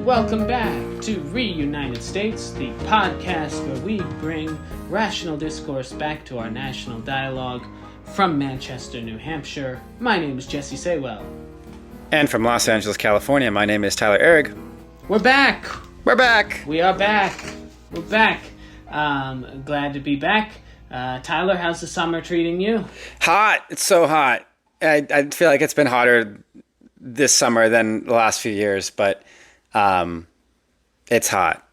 Welcome back to Reunited States, the podcast where we bring rational discourse back to our national dialogue. From Manchester, New Hampshire, my name is Jesse Saywell. And from Los Angeles, California, my name is Tyler Ehrig. We're back! We're back! We are back! We're back! Glad to be back. Tyler, how's the summer treating you? Hot! It's so hot. I feel like it's been hotter this summer than the last few years, but it's hot.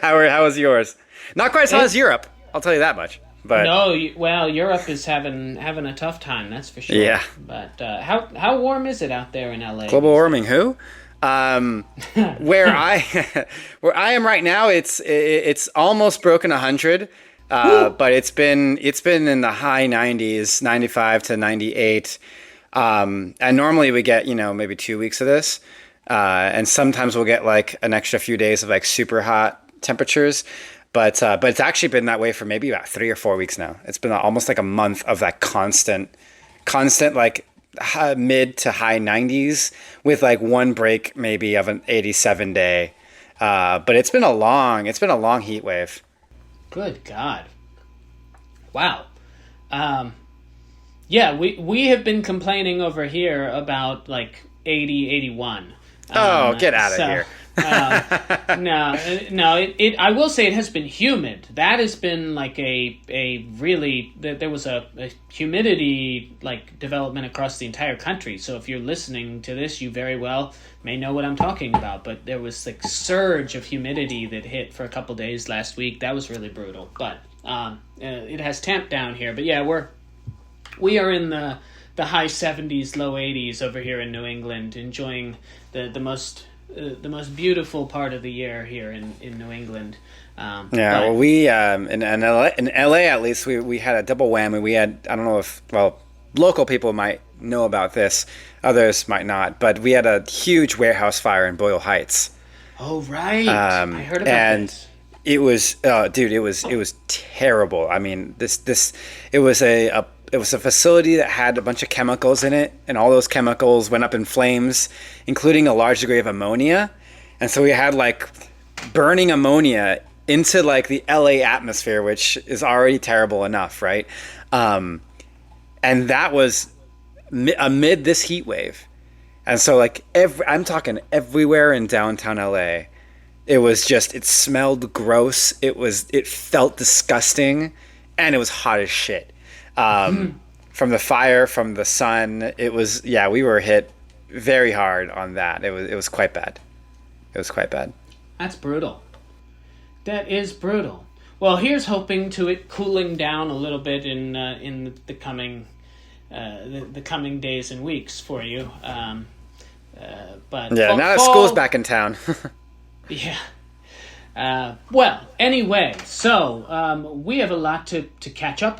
How was yours? Not quite as hot as Europe, I'll tell you that much. But no, Europe is having a tough time, that's for sure. Yeah. But how warm is it out there in LA? Global warming, who? Where I am right now, it's almost broken 100. But it's been in the high 90s, 95 to 98. And normally we get, maybe 2 weeks of this. And sometimes we'll get like an extra few days of like super hot temperatures. But it's actually been that way for maybe about 3 or 4 weeks now. It's been almost like a month of that constant like mid to high 90s with like one break maybe of an 87 day. But it's been a long heat wave. Good God. Wow. Yeah, we have been complaining over here about like 80, 81. Get out of here. No. I will say it has been humid. That has been like a really, there was a humidity like development across the entire country. So if you're listening to this, you very well may know what I'm talking about. But there was like surge of humidity that hit for a couple days last week. That was really brutal. But it has tamped down here. But yeah, we are in the high 70s, low 80s over here in New England, enjoying the most beautiful part of the year here in New England. Well, we in LA at least we had a double whammy. We had, I don't know if local people might know about this, others might not, but we had a huge warehouse fire in Boyle Heights. Oh right, I heard about this. It was, it was terrible. I mean, it was a facility that had a bunch of chemicals in it, and all those chemicals went up in flames, including a large degree of ammonia. And so we had like burning ammonia into like the LA atmosphere, which is already terrible enough, right? And that was amid this heat wave. And so like I'm talking everywhere in downtown LA. It was just, it smelled gross. It felt disgusting, and it was hot as shit. From the fire, from the sun, we were hit very hard on that. It was quite bad. It was quite bad. That's brutal. That is brutal. Well, here's hoping to it cooling down a little bit in the coming days and weeks for you. But now that school's back in town. Yeah. Well, anyway, so we have a lot to catch up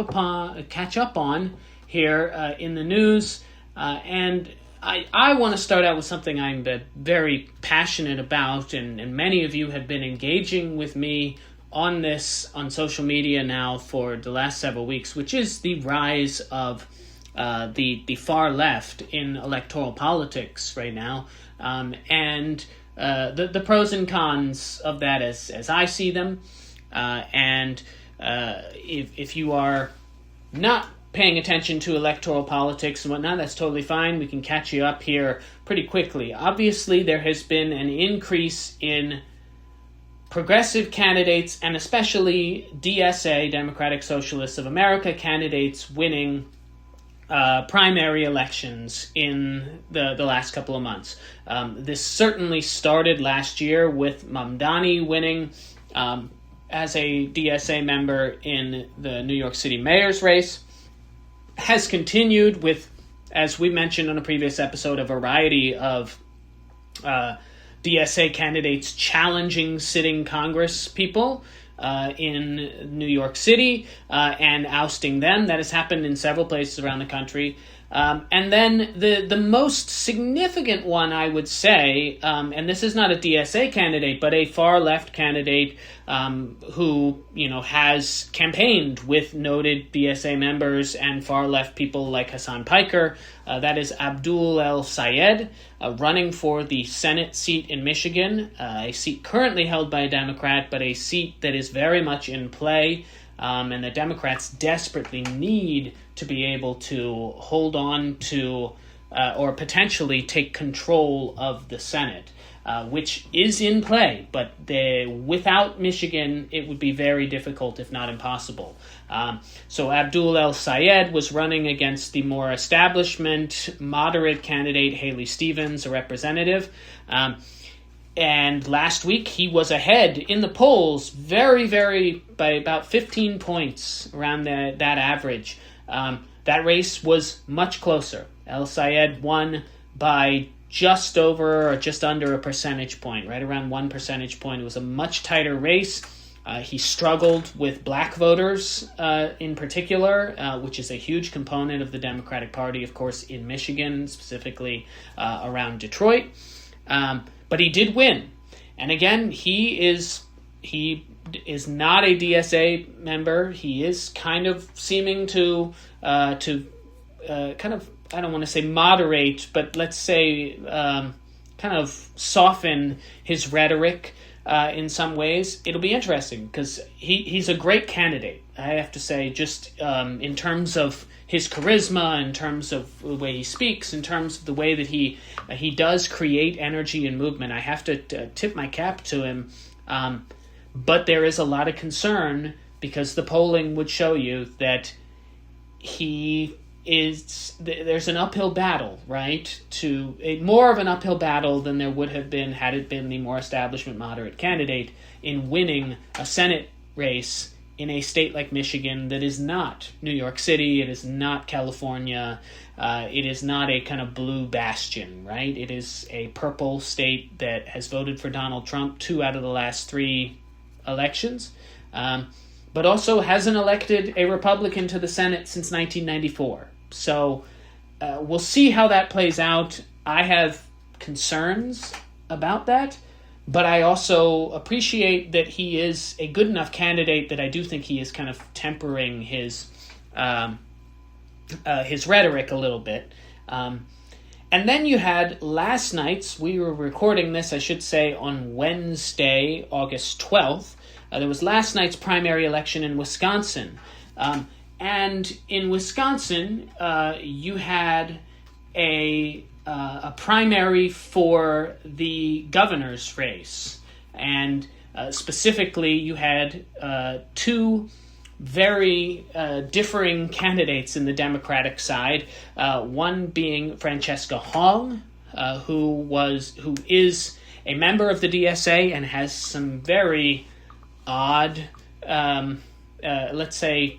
on here in the news, and I want to start out with something I'm very passionate about, and many of you have been engaging with me on this on social media now for the last several weeks, which is the rise of the far left in electoral politics right now, and the pros and cons of that as I see them, and if you are not paying attention to electoral politics and whatnot, that's totally fine. We can catch you up here pretty quickly. Obviously, there has been an increase in progressive candidates, and especially DSA, Democratic Socialists of America candidates, winning primary elections in the last couple of months. This certainly started last year with Mamdani winning as a DSA member in the New York City mayor's race. Has continued with, as we mentioned on a previous episode, a variety of DSA candidates challenging sitting Congress people in New York City and ousting them. That has happened in several places around the country. And then the most significant one, I would say, and this is not a DSA candidate, but a far-left candidate who, has campaigned with noted DSA members and far-left people like Hassan Piker. That is Abdul El-Sayed, running for the Senate seat in Michigan, a seat currently held by a Democrat, but a seat that is very much in play. And the Democrats desperately need to be able to hold on to or potentially take control of the Senate, which is in play. But without Michigan, it would be very difficult, if not impossible. So Abdul El-Sayed was running against the more establishment, moderate candidate Haley Stevens, a representative. And last week, he was ahead in the polls by about 15 points around that average. That race was much closer. El-Sayed won by just over or just under a percentage point, right around 1 percentage point. It was a much tighter race. He struggled with black voters in particular, which is a huge component of the Democratic Party, of course, in Michigan, specifically around Detroit. But he did win. And again, he is not a DSA member. He is kind of seeming to kind of, I don't want to say moderate, but let's say kind of soften his rhetoric in some ways. It'll be interesting because he's a great candidate, I have to say, just in terms of his charisma, in terms of the way he speaks, in terms of the way that he does create energy and movement. I have to tip my cap to him. But there is a lot of concern because the polling would show you that there's an uphill battle, right? More of an uphill battle than there would have been had it been the more establishment moderate candidate in winning a Senate race in a state like Michigan that is not New York City, it is not California, it is not a kind of blue bastion, right? It is a purple state that has voted for Donald Trump 2 out of the last 3 elections, but also hasn't elected a Republican to the Senate since 1994. So we'll see how that plays out. I have concerns about that, but I also appreciate that he is a good enough candidate that I do think he is kind of tempering his rhetoric a little bit. And then you had last night's, we were recording this, I should say, on Wednesday, August 12th. There was last night's primary election in Wisconsin. And in Wisconsin, you had a primary for the governor's race. And specifically, you had 2 very differing candidates in the Democratic side. One being Francesca Hong, who is a member of the DSA and has some very odd, let's say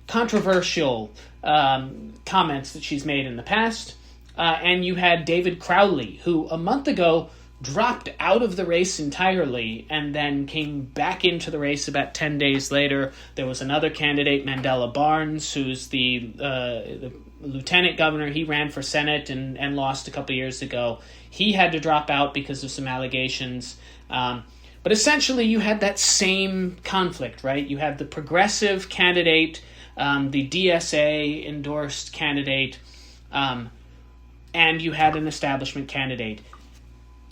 controversial comments that she's made in the past. And you had David Crowley, who a month ago dropped out of the race entirely and then came back into the race about 10 days later. There was another candidate, Mandela Barnes, who's the lieutenant governor. He ran for Senate and lost a couple years ago. He had to drop out because of some allegations. But essentially, you had that same conflict, right? You have the progressive candidate, the DSA-endorsed candidate, and you had an establishment candidate.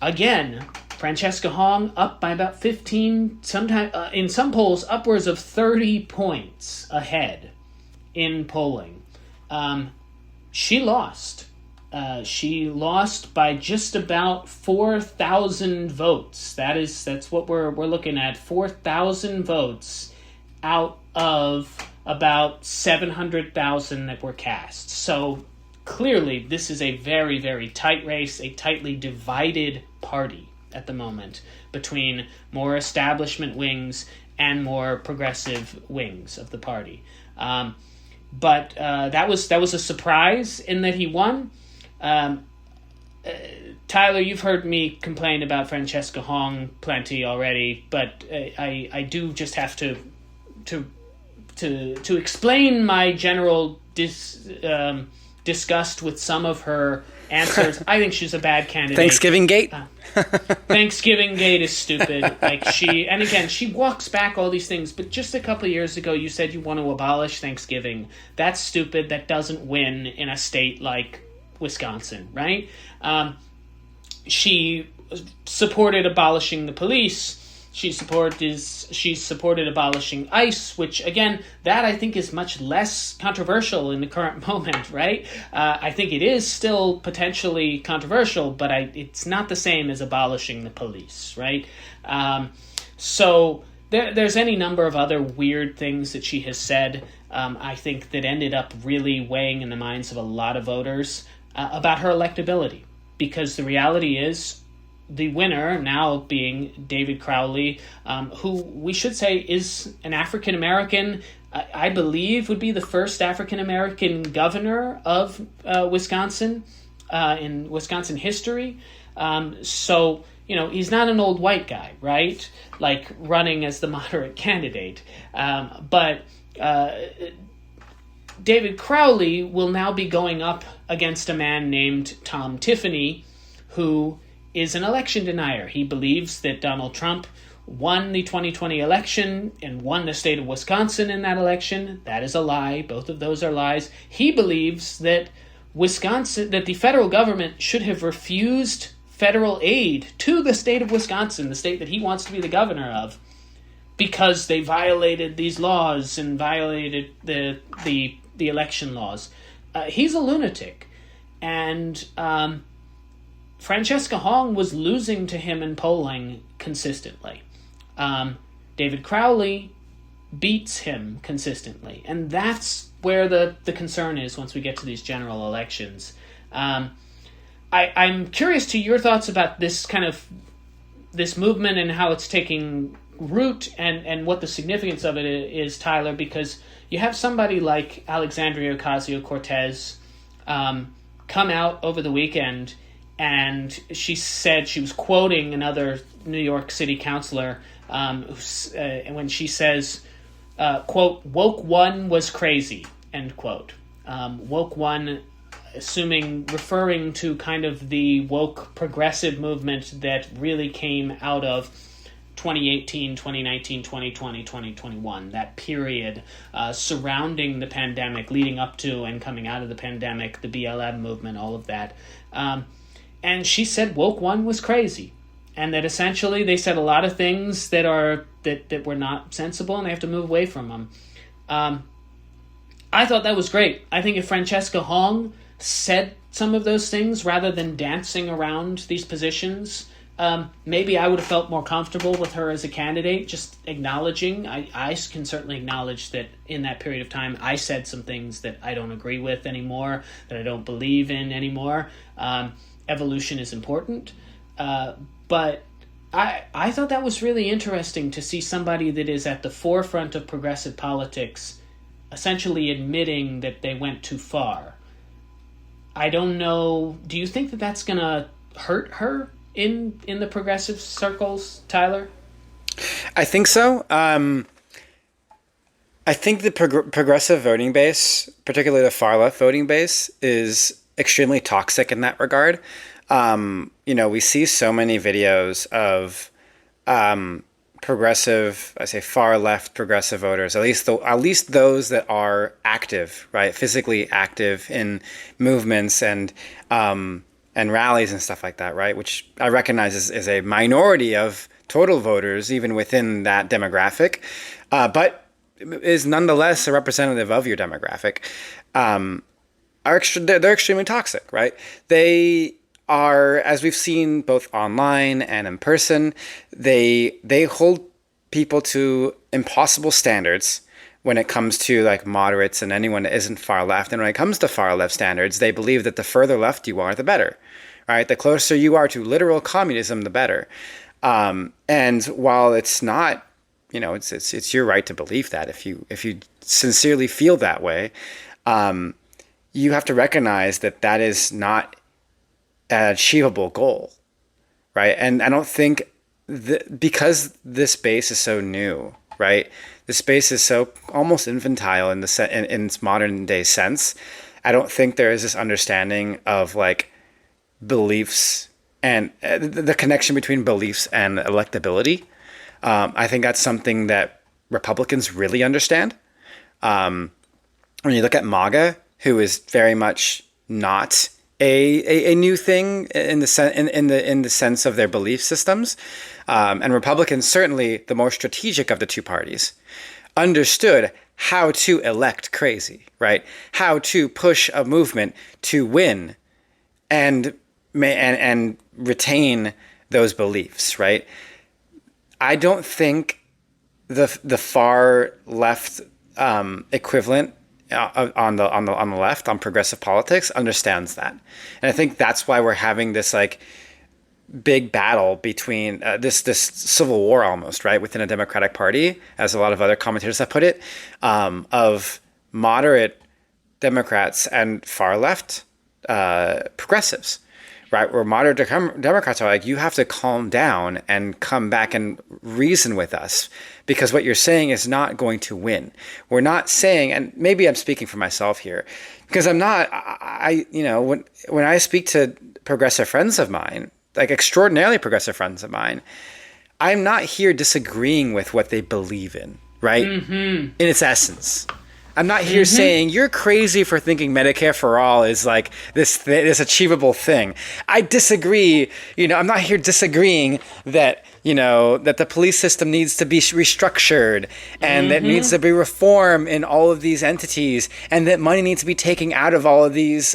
Again, Francesca Hong up by about 15, in some polls, upwards of 30 points ahead in polling. She lost. She lost by just about 4,000 votes. That's what we're looking at. 4,000 votes out of about 700,000 that were cast. So clearly, this is a very, very tight race, a tightly divided party at the moment between more establishment wings and more progressive wings of the party. But that was a surprise in that he won. Tyler, you've heard me complain about Francesca Hong plenty already, but I do just have to to explain my general disgust with some of her answers, I think she's a bad candidate. Thanksgiving Gate? Thanksgiving Gate is stupid. She walks back all these things, but just a couple of years ago you said you want to abolish Thanksgiving. That's stupid. That doesn't win in a state like Wisconsin, right? She supported abolishing the police. She supported abolishing ICE, which, again, that I think is much less controversial in the current moment, right? I think it is still potentially controversial, but it's not the same as abolishing the police, right? So there's any number of other weird things that she has said, I think, that ended up really weighing in the minds of a lot of voters about her electability. Because the reality is, the winner now being David Crowley, who we should say is an African-American, I believe would be the first African-American governor of Wisconsin in Wisconsin history. So, he's not an old white guy, right? Like running as the moderate candidate. But David Crowley will now be going up against a man named Tom Tiffany, who is an election denier. He believes that Donald Trump won the 2020 election and won the state of Wisconsin in that election. That is a lie. Both of those are lies. He believes that the federal government should have refused federal aid to the state of Wisconsin, the state that he wants to be the governor of, because they violated these laws and violated the election laws. He's a lunatic. And Francesca Hong was losing to him in polling consistently. David Crowley beats him consistently. And that's where the concern is once we get to these general elections. I'm curious to your thoughts about this movement and how it's taking root and what the significance of it is, Tyler, because you have somebody like Alexandria Ocasio-Cortez come out over the weekend, and she said, she was quoting another New York City councilor when she says, quote, "Woke one was crazy," end quote. Woke one, referring to kind of the woke progressive movement that really came out of 2018, 2019, 2020, 2021, that period surrounding the pandemic, leading up to and coming out of the pandemic, the BLM movement, all of that. And she said woke one was crazy, and that essentially they said a lot of things that were not sensible, and they have to move away from them. I thought that was great. I think if Francesca Hong said some of those things rather than dancing around these positions, maybe I would have felt more comfortable with her as a candidate, just acknowledging. I can certainly acknowledge that in that period of time I said some things that I don't agree with anymore, that I don't believe in anymore. Evolution is important. But I thought that was really interesting to see somebody that is at the forefront of progressive politics essentially admitting that they went too far. I don't know. Do you think that that's going to hurt her in the progressive circles, Tyler? I think so. I think the progressive voting base, particularly the far left voting base, is extremely toxic in that regard. We see so many videos of progressive, I say far left progressive voters, at least those that are active, right, physically active in movements and rallies and stuff like that, right, which I recognize is a minority of total voters, even within that demographic, but is nonetheless a representative of your demographic. They're extremely toxic, right? They are, as we've seen both online and in person, they hold people to impossible standards when it comes to like moderates and anyone that isn't far left. And when it comes to far left standards, they believe that the further left you are, the better, right? The closer you are to literal communism, the better. And while it's not, it's your right to believe that. If you sincerely feel that way, you have to recognize that is not an achievable goal, right? And I don't think because this base is so new, right? The space is so almost infantile in in its modern day sense. I don't think there is this understanding of like beliefs and the connection between beliefs and electability. I think that's something that Republicans really understand. When you look at MAGA, who is very much not a new thing in the sense of their belief systems, and Republicans, certainly the more strategic of the two parties, understood how to elect crazy, right? How to push a movement to win and retain those beliefs, right? I don't think the far left equivalent on the left on progressive politics understands that, and I think that's why we're having this like big battle between this civil war almost, right, within a Democratic Party, as a lot of other commentators have put it, of moderate Democrats and far left progressives, right? Where moderate Democrats are like, you have to calm down and come back and reason with us, because what you're saying is not going to win. We're not saying, and maybe I'm speaking for myself here, because I'm not, when I speak to progressive friends of mine, like extraordinarily progressive friends of mine, I'm not here disagreeing with what they believe in, right? In its essence. I'm not here saying you're crazy for thinking Medicare for all is like this achievable thing. I disagree. I'm not here disagreeing that, that the police system needs to be restructured and that needs to be reform in all of these entities, and that money needs to be taken out of all of these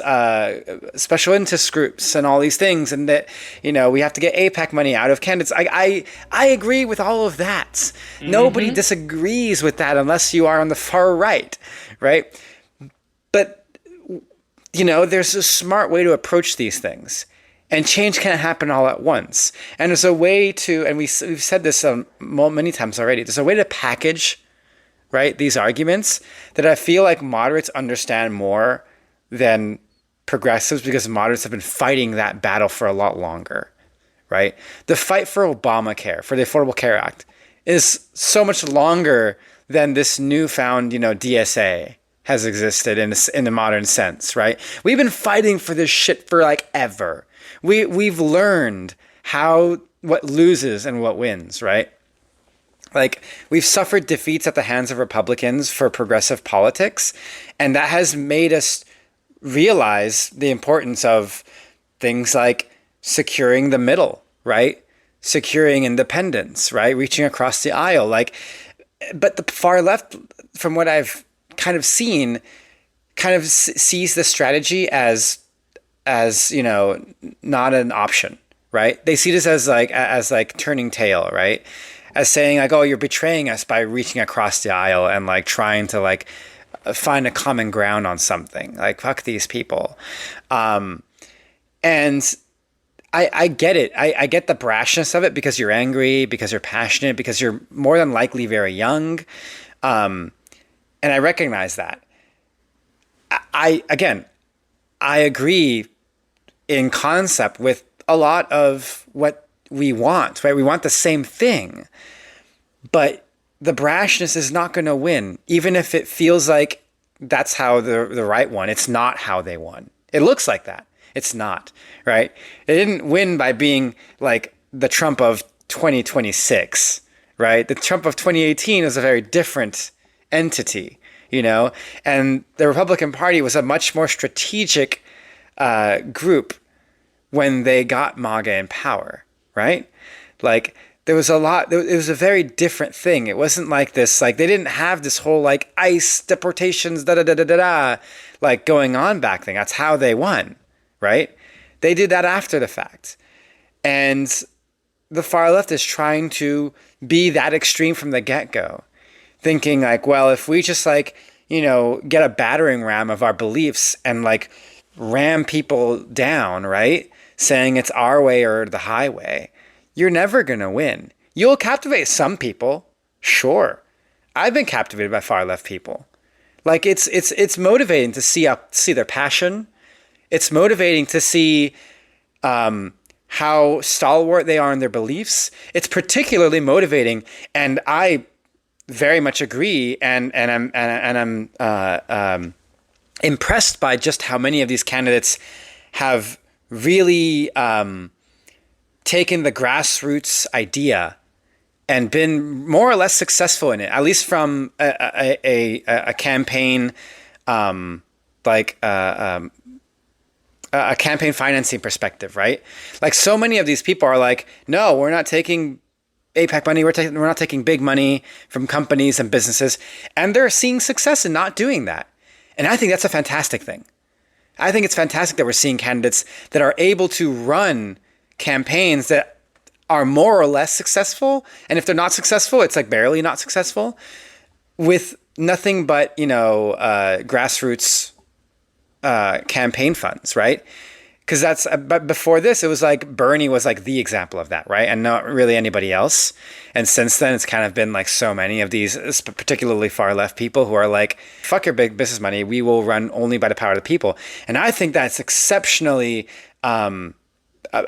special interest groups and all these things, and that, we have to get APAC money out of candidates. I agree with all of that. Nobody disagrees with that unless you are on the far right. Right. But, there's a smart way to approach these things, and change can't happen all at once. And there's a way to, and we've said this many times already, there's a way to package, right, these arguments that I feel like moderates understand more than progressives, because moderates have been fighting that battle for a lot longer, right? The fight for Obamacare, for the Affordable Care Act, is so much longer than this newfound, DSA has existed in the modern sense, right? We've been fighting for this shit for like ever. We've learned what loses and what wins, right? Like, we've suffered defeats at the hands of Republicans for progressive politics, and that has made us realize the importance of things like securing the middle, right? Securing independence, right? Reaching across the aisle, but the far left, from what I've kind of seen, sees the strategy as not an option, right? They see this as turning tail, right? As saying like, oh, you're betraying us by reaching across the aisle and like trying to like find a common ground on something. Like, fuck these people. And I get it. I get the brashness of it, because you're angry, because you're passionate, because you're more than likely very young. And I recognize that. I agree in concept with a lot of what we want, right? We want the same thing. But the brashness is not going to win, even if it feels like that's how the right won. It's not how they won. It looks like that. It's not, right? It didn't win by being like the Trump of 2026, right? The Trump of 2018 is a very different entity, and the Republican Party was a much more strategic group when they got MAGA in power, right? Like, there was it was a very different thing. It wasn't like this, like, they didn't have this whole like ICE deportations, like going on back then. That's how they won. Right? They did that after the fact. And the far left is trying to be that extreme from the get-go, thinking like, well, if we just like, get a battering ram of our beliefs and like ram people down, right? Saying it's our way or the highway, you're never going to win. You'll captivate some people. Sure. I've been captivated by far left people. Like, it's motivating to see their passion. It's motivating to see how stalwart they are in their beliefs. It's particularly motivating, and I very much agree, I'm impressed by just how many of these candidates have really taken the grassroots idea and been more or less successful in it, at least from a campaign, like a campaign financing perspective, right? Like, so many of these people are like, no, we're not taking APAC money. We're not taking big money from companies and businesses, and they're seeing success in not doing that. And I think that's a fantastic thing. I think it's fantastic that we're seeing candidates that are able to run campaigns that are more or less successful. And if they're not successful, it's like barely not successful, with nothing but, grassroots campaign funds, right? Because but before this, it was like Bernie was like the example of that, right? And not really anybody else. And since then, it's kind of been like so many of these, particularly far left people who are like, fuck your big business money. We will run only by the power of the people. And I think that's exceptionally a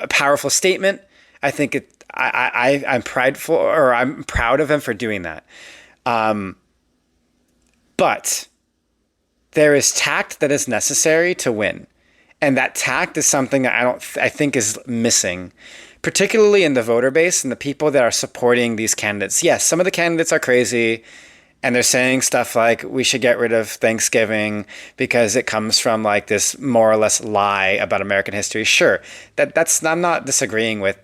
powerful statement. I think I'm prideful, or I'm proud of him for doing that. But there is tact that is necessary to win. And that tact is something that I think is missing, particularly in the voter base and the people that are supporting these candidates. Yes, some of the candidates are crazy, and they're saying stuff like we should get rid of Thanksgiving because it comes from like this more or less lie about American history. Sure, I'm not disagreeing with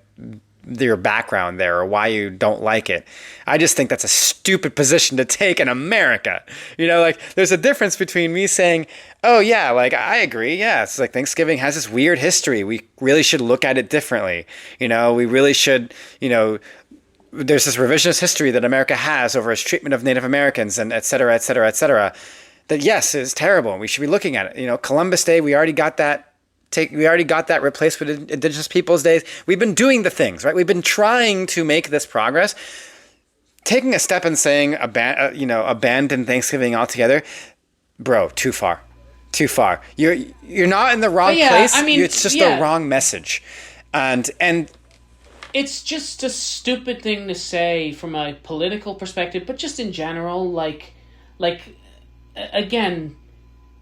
your background there or why you don't like it. I just think that's a stupid position to take in America. Like, there's a difference between me saying, oh yeah, like I agree. Yeah, it's like Thanksgiving has this weird history. We really should look at it differently. We really should, there's this revisionist history that America has over its treatment of Native Americans and et cetera, et cetera, et cetera. That, yes, is terrible. We should be looking at it. Columbus Day, we already got that. We already got that replaced with Indigenous Peoples Days. We've been doing the things, right? We've been trying to make this progress. Taking a step and saying, abandon Thanksgiving altogether, bro, too far. You're not in the wrong place. I mean, it's just the wrong message, and it's just a stupid thing to say from a political perspective, but just in general, like again,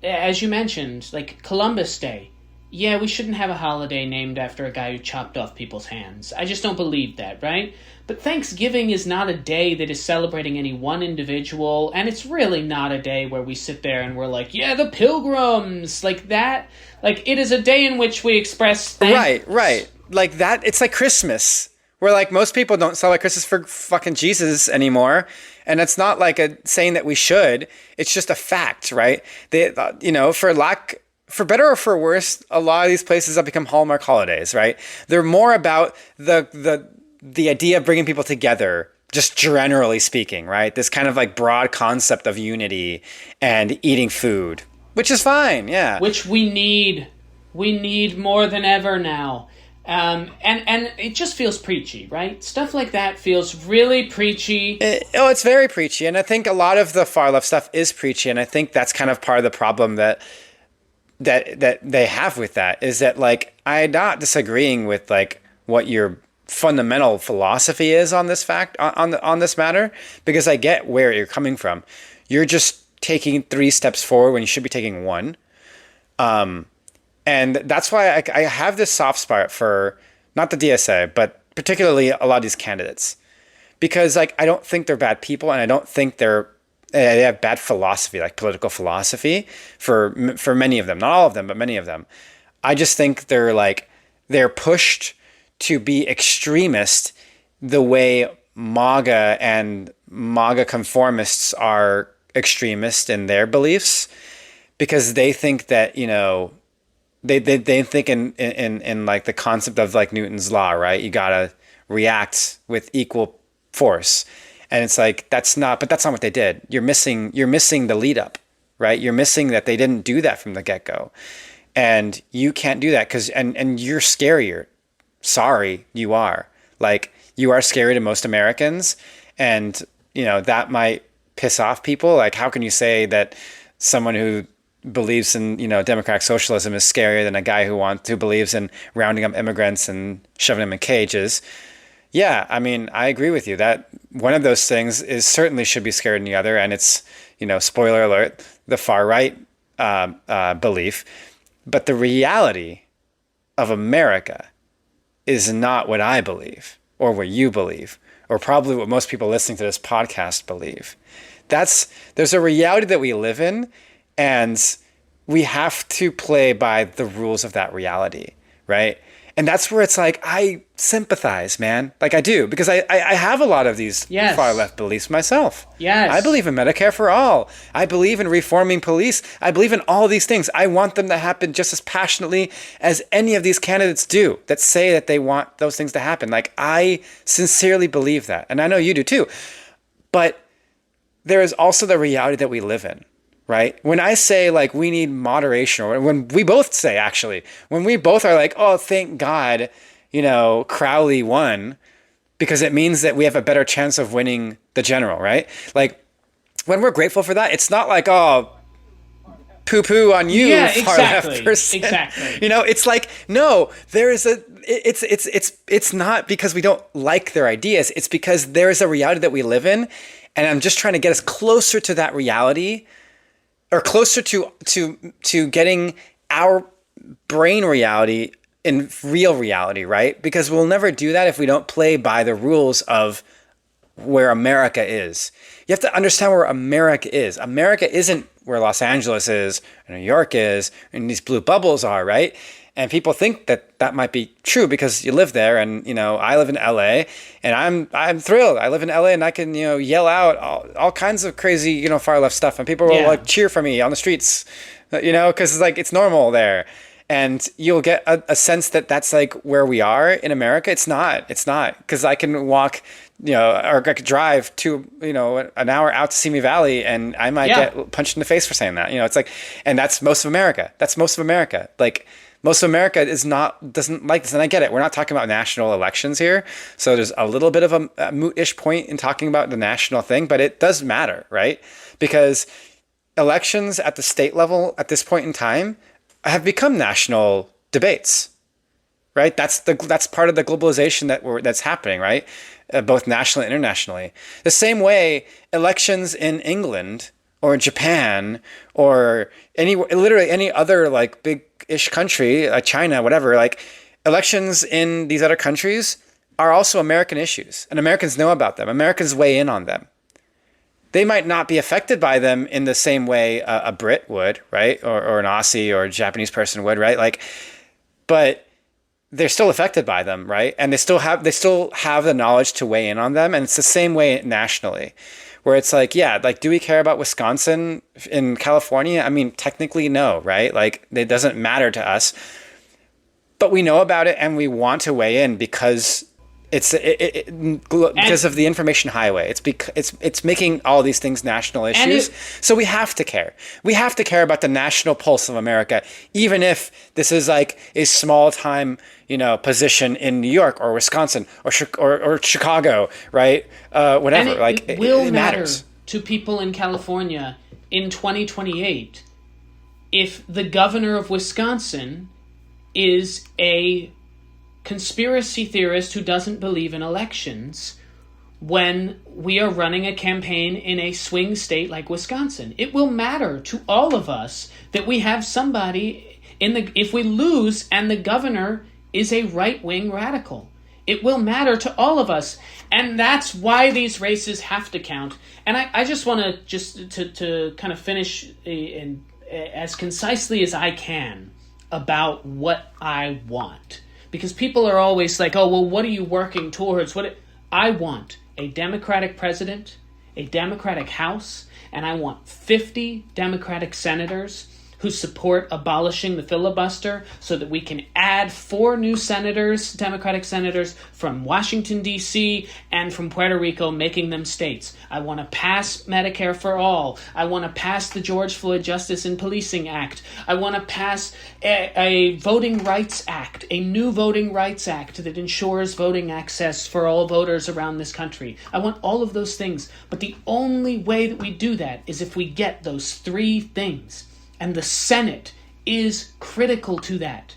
as you mentioned, like Columbus Day. Yeah, we shouldn't have a holiday named after a guy who chopped off people's hands. I just don't believe that, right? But Thanksgiving is not a day that is celebrating any one individual, and it's really not a day where we sit there and we're like, yeah, the Pilgrims, like that. Like, it is a day in which we express thanks. Right. Like that, it's like Christmas, where like most people don't celebrate Christmas for fucking Jesus anymore. And it's not like a saying that we should. It's just a fact, right? For better or for worse, a lot of these places have become Hallmark holidays, right? They're more about the idea of bringing people together, just generally speaking, right? This kind of like broad concept of unity and eating food, which is fine, yeah. Which we need more than ever now. And it just feels preachy, right? Stuff like that feels really preachy. It's very preachy, and I think a lot of the far left stuff is preachy, and I think that's kind of part of the problem that they have with that, is that like I'm not disagreeing with like what your fundamental philosophy is on this on this matter, because I get where you're coming from. You're just taking 3 steps forward when you should be taking 1. And that's why I have this soft spot for not the DSA, but particularly a lot of these candidates, because like I don't think they're bad people, and I don't think they have bad philosophy, like political philosophy, for many of them, not all of them, but many of them. I just think they're pushed to be extremist the way MAGA and MAGA conformists are extremist in their beliefs, because they think that, they think in like the concept of like Newton's law, right? You gotta react with equal force. And it's like, that's not what they did. You're missing the lead up, right? You're missing that they didn't do that from the get-go. And you can't do that and you're scarier. Sorry, you are. Like, you are scary to most Americans, and that might piss off people. Like, how can you say that someone who believes in, democratic socialism is scarier than a guy who believes in rounding up immigrants and shoving them in cages? Yeah, I mean, I agree with you that one of those things is certainly should be scared than the other, and it's, spoiler alert, the far right belief. But the reality of America is not what I believe, or what you believe, or probably what most people listening to this podcast believe. There's a reality that we live in, and we have to play by the rules of that reality, right? And that's where it's like, I sympathize, man. Like I do, because I have a lot of these Yes. far left beliefs myself. Yes. I believe in Medicare for all. I believe in reforming police. I believe in all these things. I want them to happen just as passionately as any of these candidates do that say that they want those things to happen. Like, I sincerely believe that. And I know you do too. But there is also the reality that we live in. Right? When I say like we need moderation, or when we both say actually, when we both are like, oh, thank God, Crowley won, because it means that we have a better chance of winning the general, right? Like when we're grateful for that, it's not like, oh, poo poo on you, Yeah, far exactly. left person. Exactly. It's like, no, there is it's not because we don't like their ideas. It's because there is a reality that we live in. And I'm just trying to get us closer to that reality, or closer to getting our brain reality in real reality, right? Because we'll never do that if we don't play by the rules of where America is. You have to understand where America is. America isn't where Los Angeles is, or New York is, and these blue bubbles are, right? And people think that might be true because you live there, and I live in LA, and I'm thrilled. I live in LA, and I can yell out all kinds of crazy far left stuff, and people will like cheer for me on the streets, because it's normal there, and you'll get a sense that that's like where we are in America. It's not because I can walk, or I could drive to an hour out to Simi Valley, and I might get punched in the face for saying that. It's like, and that's most of America. Like. Most of America doesn't like this, and I get it. We're not talking about national elections here, so there's a little bit of a moot-ish point in talking about the national thing, but it does matter, right? Because elections at the state level at this point in time have become national debates, right? That's part of the globalization that's happening, right? Both nationally and internationally. The same way elections in England or Japan or literally any other like big-ish country, China, whatever, like elections in these other countries are also American issues, and Americans know about them. Americans weigh in on them. They might not be affected by them in the same way a Brit would, right? Or an Aussie or a Japanese person would, right? Like, but they're still affected by them, right? And they still have the knowledge to weigh in on them. And it's the same way nationally, where it's like, yeah, like, do we care about Wisconsin in California? I mean, technically, no, right? Like, it doesn't matter to us, but we know about it and we want to weigh in because because of the information highway. It's making all these things national issues. So we have to care. We have to care about the national pulse of America, even if this is like a small time, position in New York or Wisconsin or Chicago, right? Whatever. And it will matter matters to people in California in 2028 if the governor of Wisconsin is a conspiracy theorist who doesn't believe in elections when we are running a campaign in a swing state like Wisconsin. It will matter to all of us that we have somebody if we lose and the governor is a right-wing radical. It will matter to all of us. And that's why these races have to count. And I just want to kind of finish as concisely as I can about what I want. Because people are always like, oh, well, what are you working towards? I want a Democratic president, a Democratic House, and I want 50 Democratic senators who support abolishing the filibuster so that we can add 4 new senators, Democratic senators, from Washington, D.C. and from Puerto Rico, making them states. I want to pass Medicare for all. I want to pass the George Floyd Justice in Policing Act. I want to pass a Voting Rights Act, a new Voting Rights Act that ensures voting access for all voters around this country. I want all of those things, but the only way that we do that is if we get those 3 things. And the Senate is critical to that.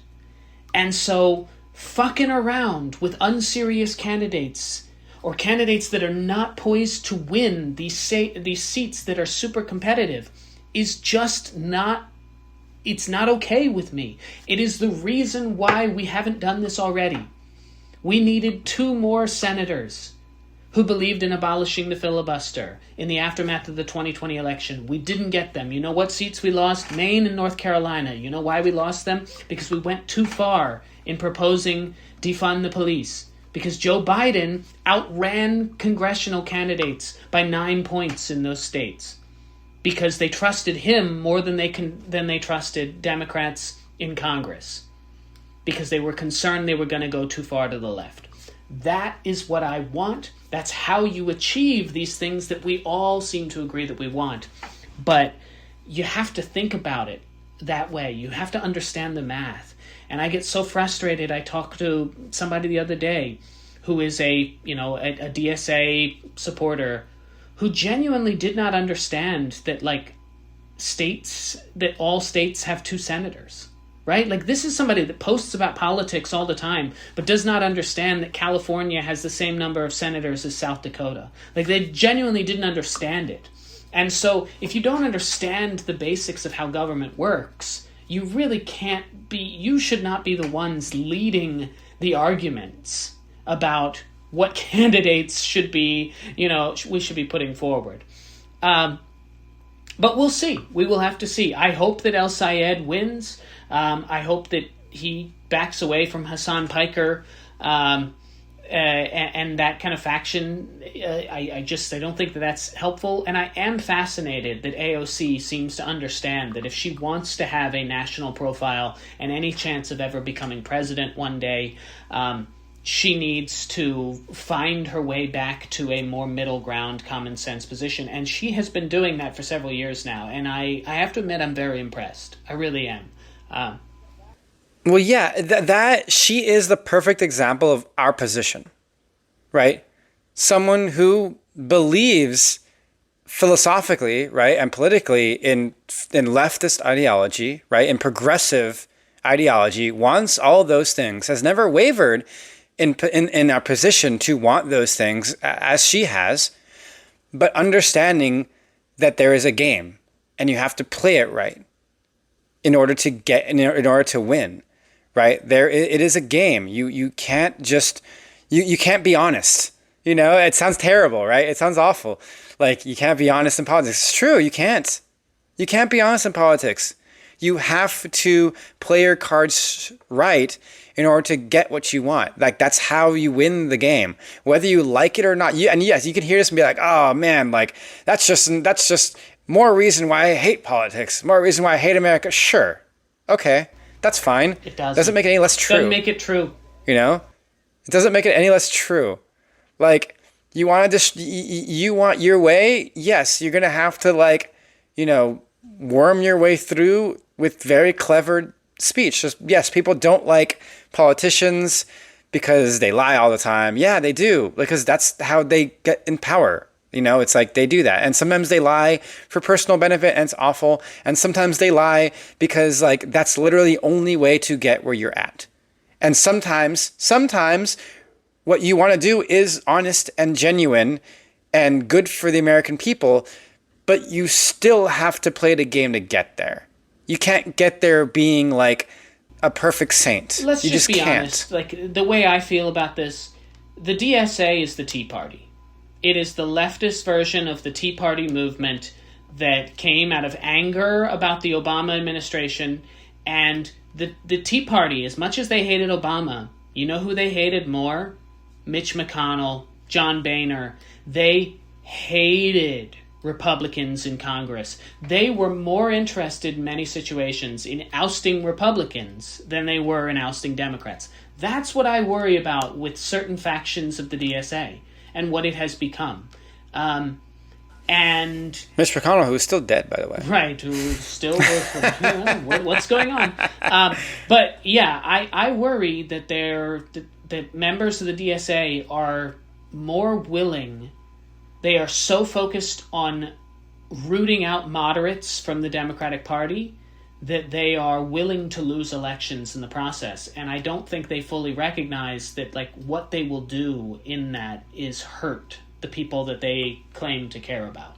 And so fucking around with unserious candidates or candidates that are not poised to win these seats that are super competitive is just not, it's not okay with me. It is the reason why we haven't done this already. We needed 2 more senators who believed in abolishing the filibuster in the aftermath of the 2020 election. We didn't get them. You know what seats we lost? Maine and North Carolina. You know why we lost them? Because we went too far in proposing defund the police. Because Joe Biden outran congressional candidates by 9 points in those states. Because they trusted him more than they trusted Democrats in Congress. Because they were concerned they were going to go too far to the left. That is what I want. That's how you achieve these things that we all seem to agree that we want. But you have to think about it that way. You have to understand the math. And I get so frustrated. I talked to somebody the other day who is a DSA supporter who genuinely did not understand that that all states have 2 senators. Right? Like, this is somebody that posts about politics all the time, but does not understand that California has the same number of senators as South Dakota. Like, they genuinely didn't understand it. And so, if you don't understand the basics of how government works, you really can't be, you should not be the ones leading the arguments about what candidates should be, we should be putting forward. But we'll see. We will have to see. I hope that El Sayed wins. I hope that he backs away from Hassan Piker and that kind of faction. I don't think that that's helpful. And I am fascinated that AOC seems to understand that if she wants to have a national profile and any chance of ever becoming president one day, she needs to find her way back to a more middle ground, common sense position. And she has been doing that for several years now. And I have to admit, I'm very impressed. I really am. Well, yeah, that she is the perfect example of our position, right? Someone who believes philosophically, right, and politically in leftist ideology, right, in progressive ideology, wants all those things, has never wavered in our position to want those things as she has, but understanding that there is a game and you have to play it right in order to win, right? It is a game. You can't just you can't be honest. It sounds terrible, right? It sounds awful. Like, you can't be honest in politics. It's true. You can't be honest in politics. You have to play your cards right in order to get what you want. Like, that's how you win the game, whether you like it or not. And yes, you can hear this and be like, oh man, like that's just more reason why I hate politics, more reason why I hate America. Sure. Okay. That's fine. It doesn't. Doesn't make it any less true. Doesn't make it true. It doesn't make it any less true. Like, you want your way? Yes, you're going to have to worm your way through with very clever speech. Yes, people don't like politicians because they lie all the time. Yeah, they do, because that's how they get in power. It's like they do that. And sometimes they lie for personal benefit and it's awful. And sometimes they lie because that's literally the only way to get where you're at. And sometimes what you want to do is honest and genuine and good for the American people, but you still have to play the game to get there. You can't get there being like a perfect saint. Let's you just be can't. honest. Like, the way I feel about this, the DSA is the Tea Party. It is the leftist version of the Tea Party movement that came out of anger about the Obama administration. And the Tea Party, as much as they hated Obama, you know who they hated more? Mitch McConnell, John Boehner. They hated Republicans in Congress. They were more interested in many situations in ousting Republicans than they were in ousting Democrats. That's what I worry about with certain factions of the DSA and what it has become. And Mitch McConnell, who is still dead, by the way. Right, who still what's going on? But yeah, I worry that that members of the DSA are more willing. They are so focused on rooting out moderates from the Democratic Party that they are willing to lose elections in the process. And I don't think they fully recognize that, like, what they will do in that is hurt the people that they claim to care about.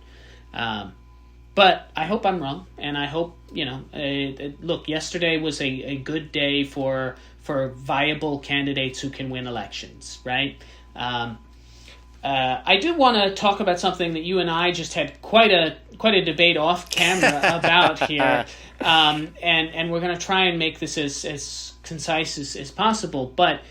But I hope I'm wrong, and I hope, look, yesterday was a good day for viable candidates who can win elections, right? I do want to talk about something that you and I just had quite a debate off camera about here, and we're going to try and make this as concise as possible. But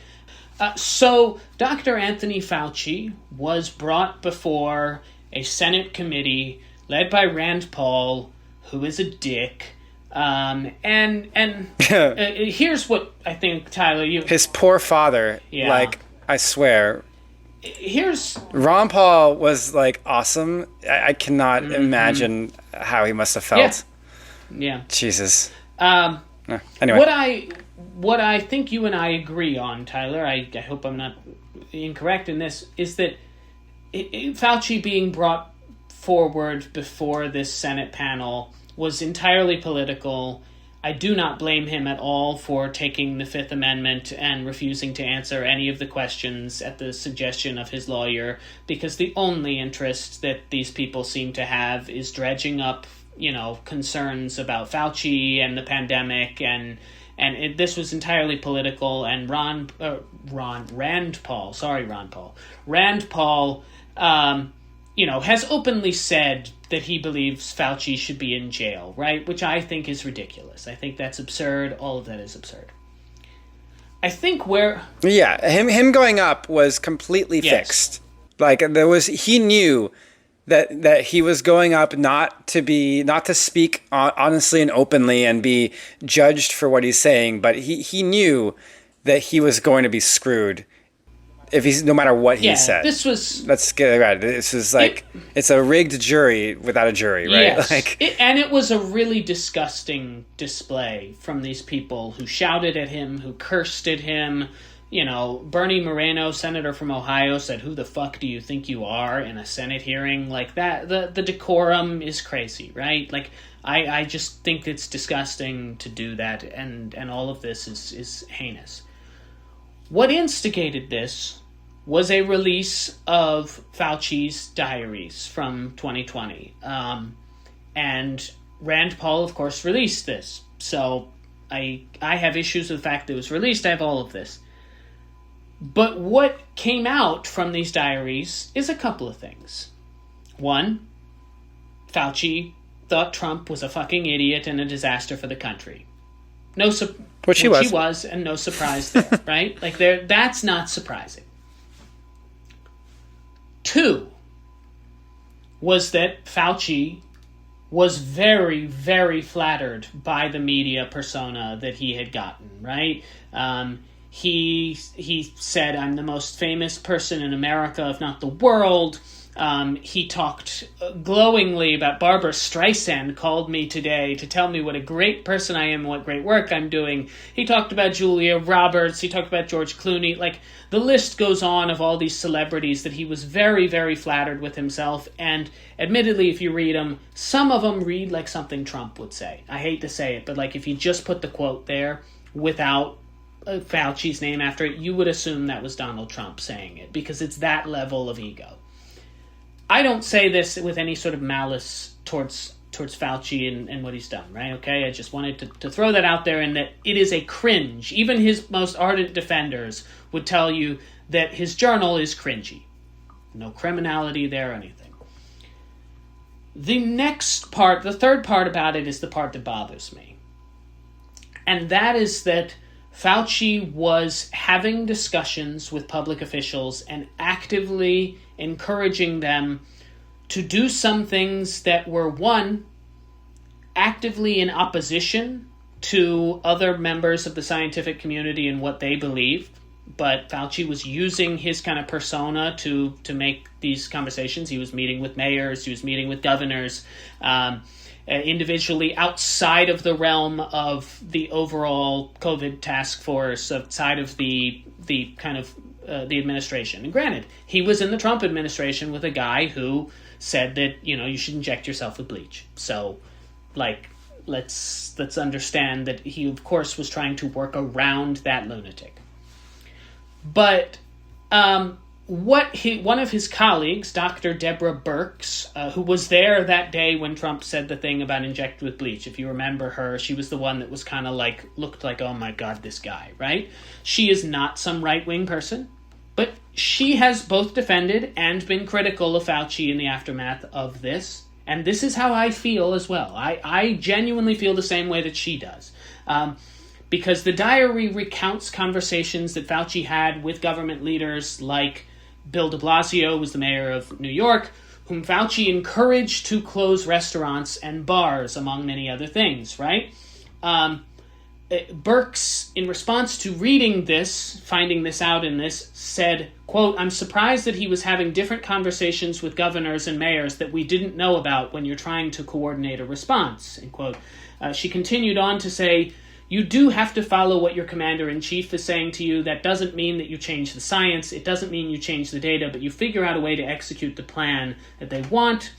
so Dr. Anthony Fauci was brought before a Senate committee led by Rand Paul, who is a dick. And here's what I think, Tyler. His poor father. Yeah. Like, I swear. Ron Paul was like awesome. I cannot imagine how he must have felt. Yeah. Jesus. Anyway, what I think you and I agree on, Tyler, I hope I'm not incorrect in this, is that Fauci being brought forward before this Senate panel was entirely political. I do not blame him at all for taking the Fifth Amendment and refusing to answer any of the questions at the suggestion of his lawyer, because the only interest that these people seem to have is dredging up, concerns about Fauci and the pandemic, and this was entirely political. And Rand Paul, has openly said that he believes Fauci should be in jail, right? Which I think is ridiculous. I think that's absurd. All of that is absurd. I think him going up was completely fixed. Like, he knew that he was going up not to speak honestly and openly and be judged for what he's saying, but he knew that he was going to be screwed no matter what he said. Let's get it right. This is like it's a rigged jury without a jury, right? Yes. And it was a really disgusting display from these people who shouted at him, who cursed at him. Bernie Moreno, senator from Ohio, said, "Who the fuck do you think you are?" in a Senate hearing like that. The decorum is crazy, right? Like, I just think it's disgusting to do that, and all of this is heinous. What instigated this was a release of Fauci's diaries from 2020. And Rand Paul, of course, released this. So I have issues with the fact that it was released. I have all of this. But what came out from these diaries is a couple of things. One, Fauci thought Trump was a fucking idiot and a disaster for the country. Which he was, and no surprise there, right? Like, that's not surprising. Two was that Fauci was very, very flattered by the media persona that he had gotten, right? He said, "I'm the most famous person in America, if not the world." He talked glowingly about Barbara Streisand called me today to tell me what a great person I am and what great work I'm doing. He talked about Julia Roberts. He talked about George Clooney. Like, the list goes on of all these celebrities that he was very, very flattered with himself. And admittedly, if you read them, some of them read like something Trump would say. I hate to say it, but like, if you just put the quote there without Fauci's name after it, you would assume that was Donald Trump saying it, because it's that level of ego. I don't say this with any sort of malice towards Fauci and what he's done, right? Okay, I just wanted to throw that out there, and that it is a cringe. Even his most ardent defenders would tell you that his journal is cringy. No criminality there or anything. The third part about it is the part that bothers me. And that is that Fauci was having discussions with public officials and actively encouraging them to do some things that were, one, actively in opposition to other members of the scientific community and what they believed. But Fauci was using his kind of persona to make these conversations. He was meeting with mayors, he was meeting with governors, individually outside of the realm of the overall COVID task force, outside of the kind of the administration. And granted, he was in the Trump administration with a guy who said that, you should inject yourself with bleach. So, like, let's understand that he, of course, was trying to work around that lunatic. But one of his colleagues, Dr. Deborah Birx, who was there that day when Trump said the thing about inject with bleach, if you remember her, she was the one that was kind of like, looked like, oh my God, this guy, right? She is not some right-wing person, but she has both defended and been critical of Fauci in the aftermath of this. And this is how I feel as well. I genuinely feel the same way that she does. Because the diary recounts conversations that Fauci had with government leaders like Bill de Blasio, who was the mayor of New York, whom Fauci encouraged to close restaurants and bars, among many other things, right? Birx, in response to reading this, finding this out in this, said, quote, "I'm surprised that he was having different conversations with governors and mayors that we didn't know about when you're trying to coordinate a response," end quote. She continued on to say, "You do have to follow what your commander-in-chief is saying to you. That doesn't mean that you change the science. It doesn't mean you change the data, but you figure out a way to execute the plan that they want."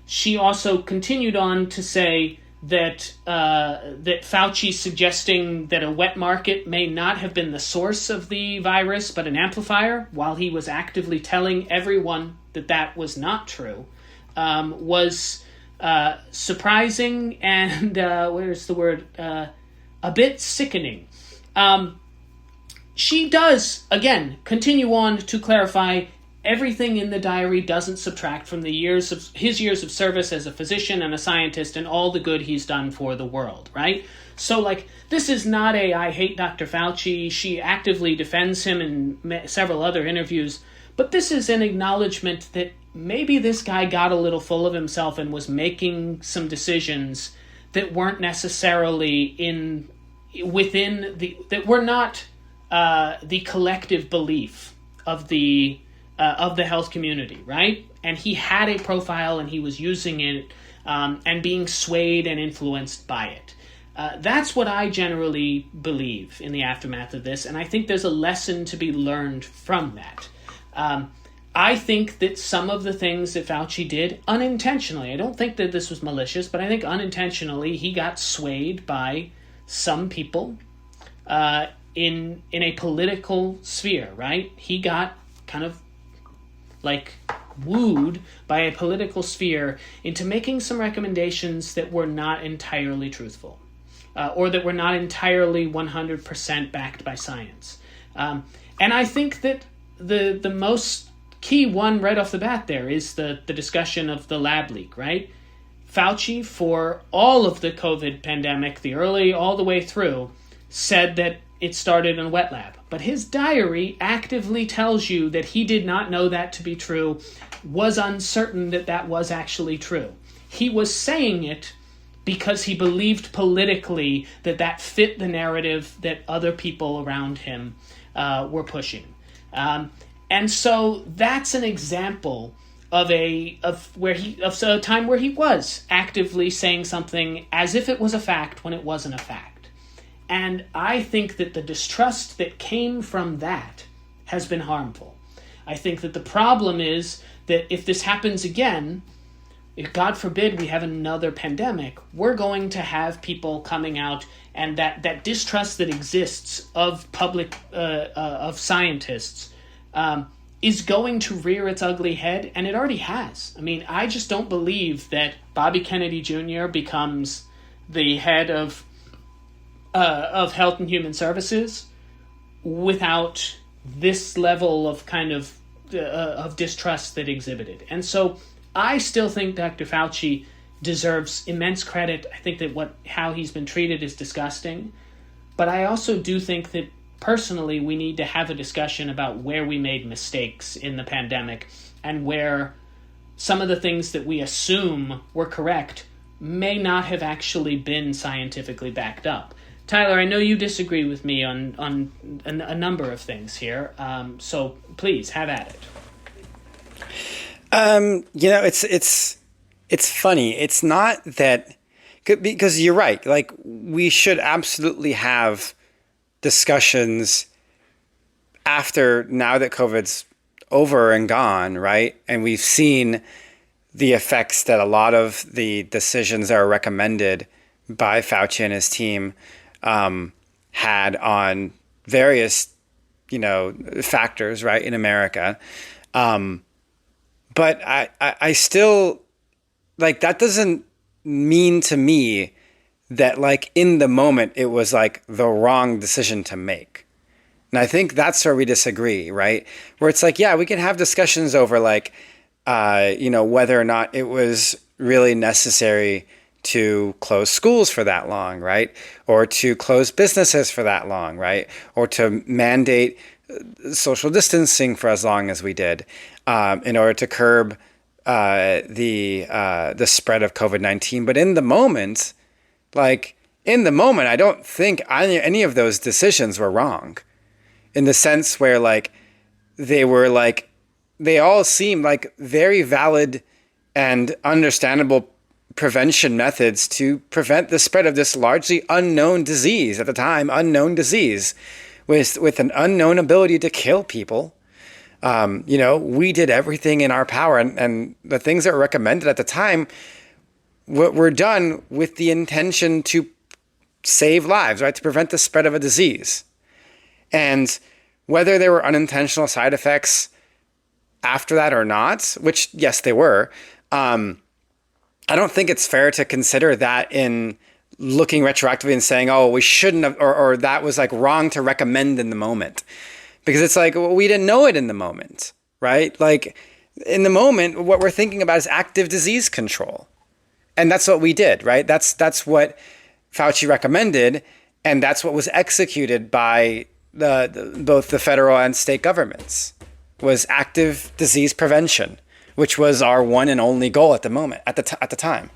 She also continued on to say that Fauci suggesting that a wet market may not have been the source of the virus, but an amplifier, while he was actively telling everyone that that was not true, was surprising and, a bit sickening. She does, again, continue on to clarify everything in the diary doesn't subtract from his years of service as a physician and a scientist and all the good he's done for the world, right? So, this is not I hate Dr. Fauci. She actively defends him in several other interviews. But this is an acknowledgement that maybe this guy got a little full of himself and was making some decisions that weren't necessarily that were not the collective belief of the health community, right? And he had a profile and he was using it and being swayed and influenced by it. That's what I generally believe in the aftermath of this, and I think there's a lesson to be learned from that. I think that some of the things that Fauci did unintentionally, I don't think that this was malicious, but I think unintentionally he got swayed by some people in a political sphere, right? He got kind of wooed by a political sphere into making some recommendations that were not entirely truthful or that were not entirely 100% backed by science. And I think that the most key one right off the bat there is the discussion of the lab leak, right? Fauci, for all of the COVID pandemic, all the way through, said that it started in a wet lab. But his diary actively tells you that he did not know that to be true, was uncertain that that was actually true. He was saying it because he believed politically that that fit the narrative that other people around him were pushing. And so that's an example of a time where he was actively saying something as if it was a fact when it wasn't a fact. And I think that the distrust that came from that has been harmful. I think that the problem is that if this happens again, if God forbid we have another pandemic, we're going to have people coming out, and that distrust that exists of of scientists is going to rear its ugly head, and it already has. I mean, I just don't believe that Bobby Kennedy Jr. becomes the head of Health and Human Services without this level of of distrust that exhibited. And so I still think Dr. Fauci deserves immense credit. I think that how he's been treated is disgusting. But I also do think that personally we need to have a discussion about where we made mistakes in the pandemic and where some of the things that we assume were correct may not have actually been scientifically backed up. Tyler, I know you disagree with me on a number of things here, so please have at it. It's funny. It's not that, because you're right. We should absolutely have discussions now that COVID's over and gone, right? And we've seen the effects that a lot of the decisions that are recommended by Fauci and his team had on various, factors, right, in America. But I still, like, that doesn't mean to me that, like, in the moment it was like the wrong decision to make. And I think that's where we disagree, right? Where it's like, yeah, we can have discussions over, like, whether or not it was really necessary to close schools for that long, right? Or to close businesses for that long, right? Or to mandate social distancing for as long as we did, in order to curb the spread of COVID-19. But in the moment, I don't think any of those decisions were wrong, in the sense where, like, they all seem like very valid and understandable prevention methods to prevent the spread of this largely unknown disease, at the time unknown disease, with an unknown ability to kill people. We did everything in our power, and the things that were recommended at the time were done with the intention to save lives, right? To prevent the spread of a disease. And whether there were unintentional side effects after that or not, which, yes, they were, I don't think it's fair to consider that in looking retroactively and saying, oh, we shouldn't have, or that was, like, wrong to recommend in the moment. Because it's like, well, we didn't know it in the moment, right? Like, in the moment, what we're thinking about is active disease control. And that's what we did, right? That's what Fauci recommended, and that's what was executed by both the federal and state governments, was active disease prevention, which was our one and only goal at the moment, at the time.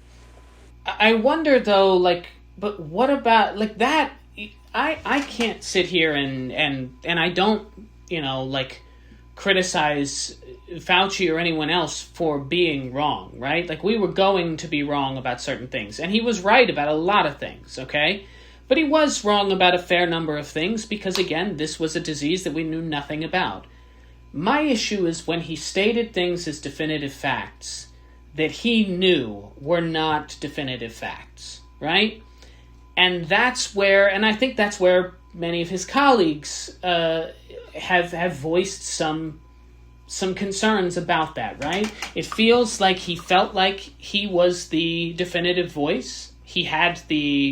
I wonder, though, like, but what about, like, that? I can't sit here and I don't, criticize Fauci or anyone else for being wrong, right? Like, we were going to be wrong about certain things, and he was right about a lot of things, okay? But he was wrong about a fair number of things because, again, this was a disease that we knew nothing about. My issue is when he stated things as definitive facts that he knew were not definitive facts, right? And that's where, and I think that's where many of his colleagues have voiced some concerns about that, right? It feels like he felt like he was the definitive voice. He had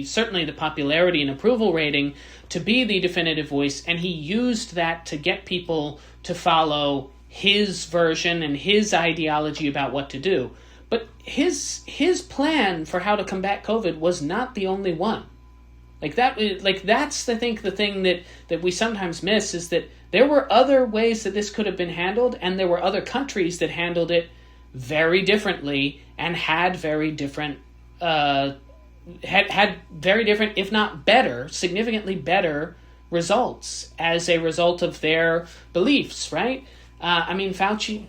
certainly the popularity and approval rating to be the definitive voice, and he used that to get people to follow his version and his ideology about what to do. But his plan for how to combat COVID was not the only one. That's I think the thing that we sometimes miss is that there were other ways that this could have been handled, and there were other countries that handled it very differently and had very different had very different, if not better, significantly better results as a result of their beliefs, right? Fauci.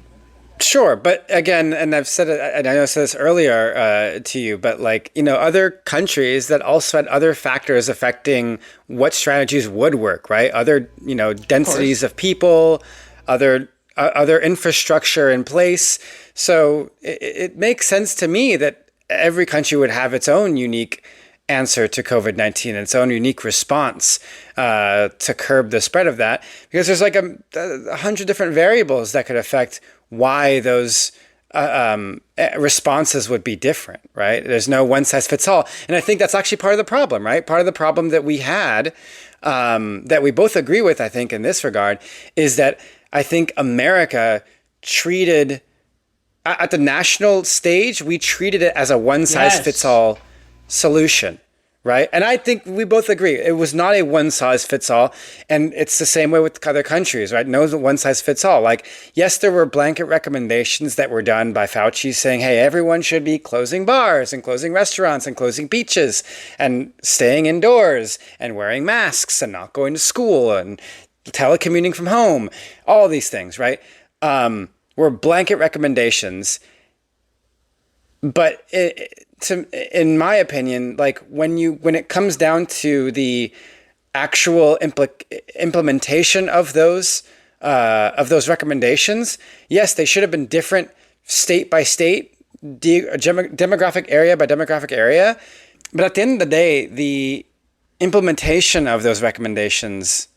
Sure, but again, and I've said it, and I know I said this earlier to you, but other countries that also had other factors affecting what strategies would work, right? Other, densities of people, other infrastructure in place. So it makes sense to me that every country would have its own unique answer to COVID-19 and its own unique response to curb the spread of that, because there's like 100 different variables that could affect why those responses would be different, right? There's no one size fits all. And I think that's actually part of the problem, right? Part of the problem that we had, that we both agree with, I think, in this regard, is that I think America treated, at the national stage, we treated it as a one size fits all solution, right? And I think we both agree it was not a one size fits all, and it's the same way with other countries, right? No one size fits all. Like, yes, there were blanket recommendations that were done by Fauci saying, hey, everyone should be closing bars and closing restaurants and closing beaches and staying indoors and wearing masks and not going to school and telecommuting from home. All these things, right? Were blanket recommendations. But in my opinion, like when it comes down to the actual implementation of those recommendations, yes, they should have been different state by state, demographic area by demographic area. But at the end of the day, the implementation of those recommendations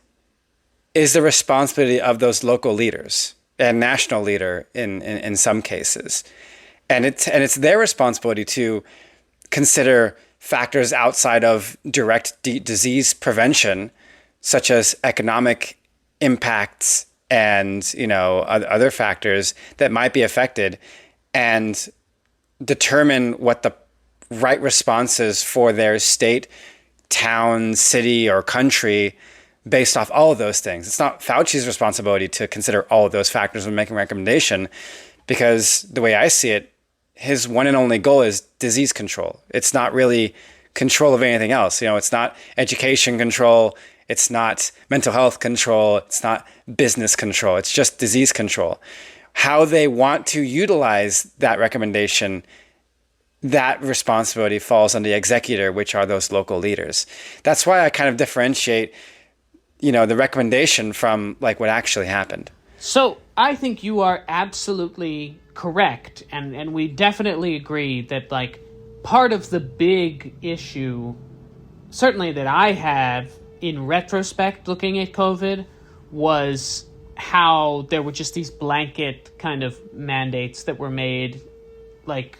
is the responsibility of those local leaders and national leader in some cases. And it's their responsibility to consider factors outside of direct disease prevention, such as economic impacts and, other factors that might be affected, and determine what the right response is for their state, town, city, or country based off all of those things. It's not Fauci's responsibility to consider all of those factors when making a recommendation, because the way I see it, his one and only goal is disease control. It's not really control of anything else. It's not education control. It's not mental health control. It's not business control. It's just disease control. How they want to utilize that recommendation, that responsibility falls on the executor, which are those local leaders. That's why I kind of differentiate, the recommendation from like what actually happened. So I think you are absolutely correct. And we definitely agree that like part of the big issue, certainly that I have in retrospect looking at COVID, was how there were just these blanket kind of mandates that were made like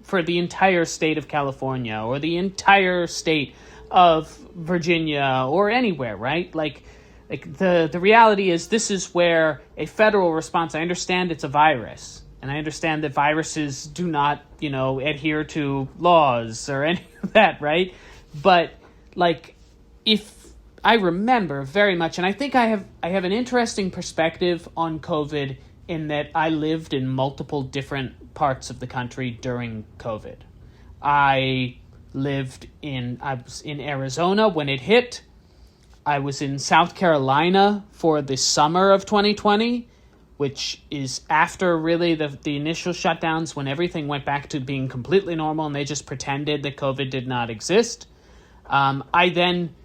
for the entire state of California or the entire state of Virginia or anywhere, right? Like the reality is this is where a federal response, I understand it's a virus, and I understand that viruses do not, adhere to laws or any of that, right? But like if I remember very much, and I think I have an interesting perspective on COVID in that I lived in multiple different parts of the country during COVID. I was in Arizona when it hit. I was in South Carolina for the summer of 2020, which is after really the initial shutdowns when everything went back to being completely normal and they just pretended that COVID did not exist. I then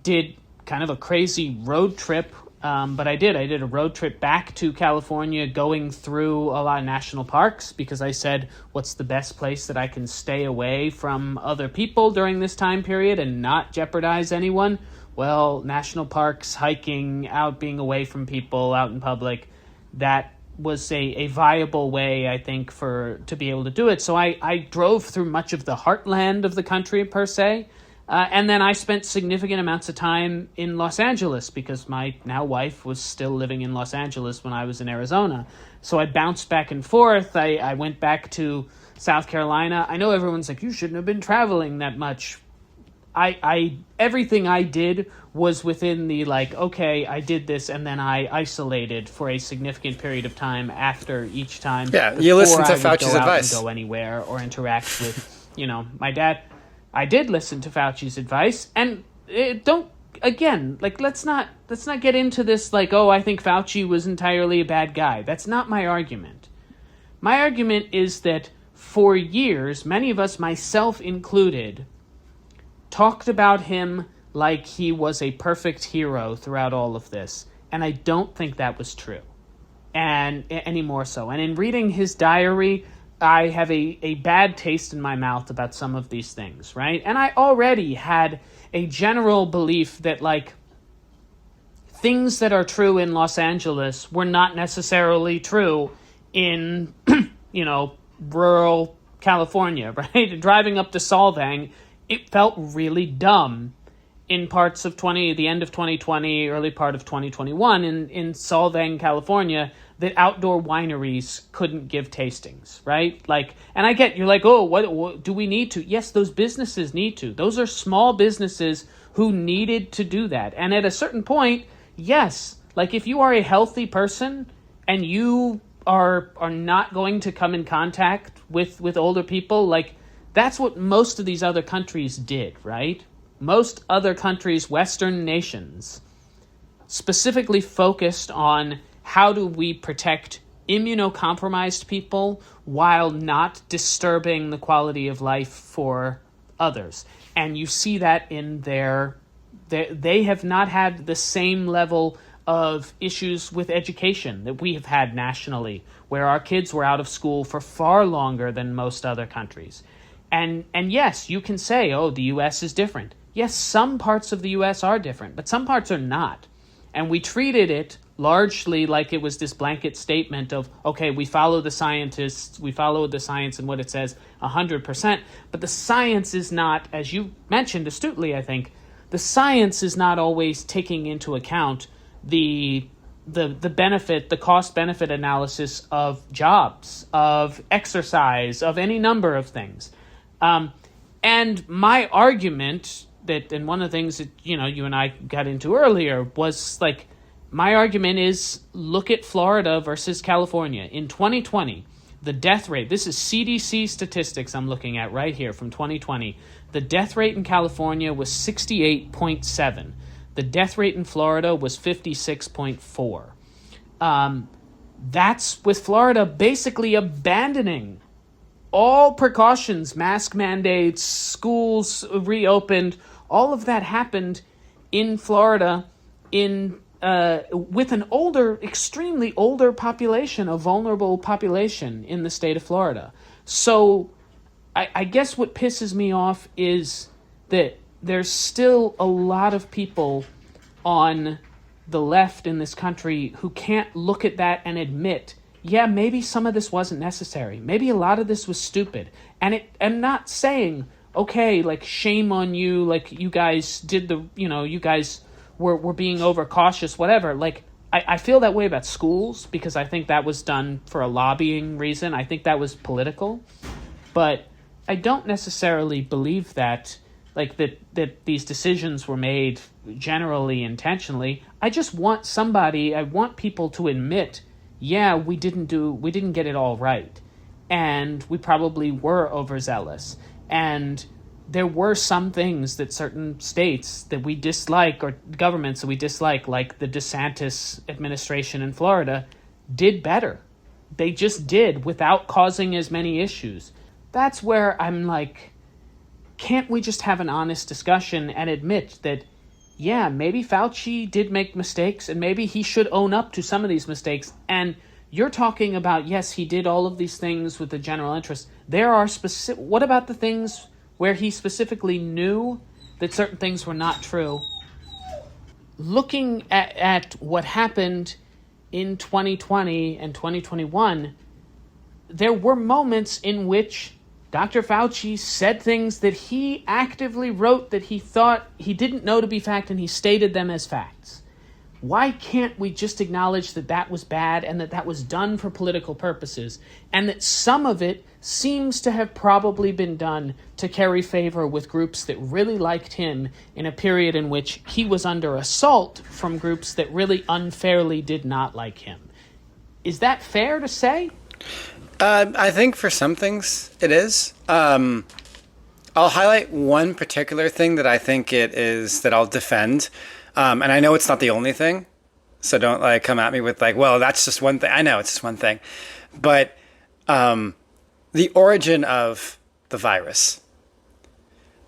did kind of a crazy road trip, but I did a road trip back to California going through a lot of national parks because I said, what's the best place that I can stay away from other people during this time period and not jeopardize anyone? Well, national parks, hiking, out, being away from people, out in public, that was a viable way, I think, to be able to do it. So I drove through much of the heartland of the country, per se, and then I spent significant amounts of time in Los Angeles because my now wife was still living in Los Angeles when I was in Arizona. So I bounced back and forth. I went back to South Carolina. I know everyone's like, you shouldn't have been traveling that much. Everything I did was within the okay, I did this, and then I isolated for a significant period of time after each time. Yeah, you listen to Fauci's advice. Go anywhere or interact with, my dad. I did listen to Fauci's advice, and let's not get into this I think Fauci was entirely a bad guy. That's not my argument. My argument is that for years, many of us, myself included, talked about him like he was a perfect hero throughout all of this, and I don't think that was true, and any more so. And in reading his diary, I have a bad taste in my mouth about some of these things, right? And I already had a general belief that, things that are true in Los Angeles were not necessarily true in, rural California, right? Driving up to Solvang, it felt really dumb in parts of the end of 2020, early part of 2021 in Solvang, California, that outdoor wineries couldn't give tastings, right? And I get, you're like, oh, what do we need to? Yes, those businesses need to. Those are small businesses who needed to do that. And at a certain point, yes, if you are a healthy person and you are not going to come in contact with older people, that's what most of these other countries did, right? Most other countries, Western nations, specifically focused on how do we protect immunocompromised people while not disturbing the quality of life for others. And you see that in they have not had the same level of issues with education that we have had nationally, where our kids were out of school for far longer than most other countries. And yes, you can say, oh, the U.S. is different. Yes, some parts of the U.S. are different, but some parts are not. And we treated it largely like it was this blanket statement of, okay, we follow the scientists, we follow the science and what it says 100%, but the science is not, as you mentioned astutely, I think, the science is not always taking into account the benefit, the cost-benefit analysis of jobs, of exercise, of any number of things. And my argument that, and one of the things that, you and I got into earlier was like, my argument is look at Florida versus California. In 2020, the death rate, this is CDC statistics I'm looking at right here from 2020. The death rate in California was 68.7. The death rate in Florida was 56.4. That's with Florida basically abandoning all precautions, mask mandates, schools reopened. All of that happened in Florida with an older, extremely older population, a vulnerable population in the state of Florida. So I guess what pisses me off is that there's still a lot of people on the left in this country who can't look at that and admit, yeah, maybe some of this wasn't necessary. Maybe a lot of this was stupid. And I'm not saying, okay, like, shame on you, like, you guys did you guys were being overcautious, whatever. Like, I feel that way about schools because I think that was done for a lobbying reason. I think that was political. But I don't necessarily believe that, like, that these decisions were made generally intentionally. I just want I want people to admit, yeah, we didn't get it all right. And we probably were overzealous. And there were some things that certain states that we dislike, or governments that we dislike, like the DeSantis administration in Florida, did better. They just did without causing as many issues. That's where I'm like, can't we just have an honest discussion and admit that, yeah, maybe Fauci did make mistakes and maybe he should own up to some of these mistakes. And you're talking about, yes, he did all of these things with the general interest. There are what about the things where he specifically knew that certain things were not true? Looking at what happened in 2020 and 2021, there were moments in which Dr. Fauci said things that he actively wrote that he thought he didn't know to be fact, and he stated them as facts. Why can't we just acknowledge that that was bad and that that was done for political purposes, and that some of it seems to have probably been done to carry favor with groups that really liked him in a period in which he was under assault from groups that really unfairly did not like him? Is that fair to say? I think for some things it is. I'll highlight one particular thing that I think it is that I'll defend. And I know it's not the only thing, so don't come at me with well, that's just one thing. I know it's just one thing, but the origin of the virus,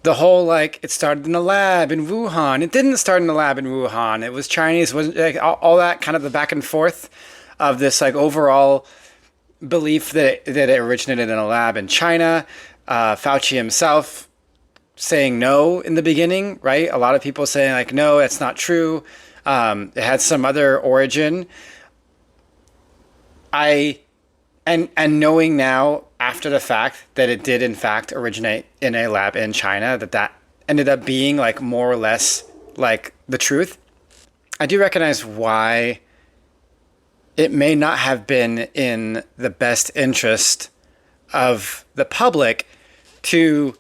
the whole it started in a lab in Wuhan. It didn't start in a lab in Wuhan. It was Chinese. Wasn't all that kind of the back and forth of this overall belief that it originated in a lab in China. Fauci himself saying no in the beginning, right? A lot of people saying no, that's not true. It had some other origin. And knowing now after the fact that it did in fact originate in a lab in China, that ended up being more or less the truth. I do recognize why it may not have been in the best interest of the public to,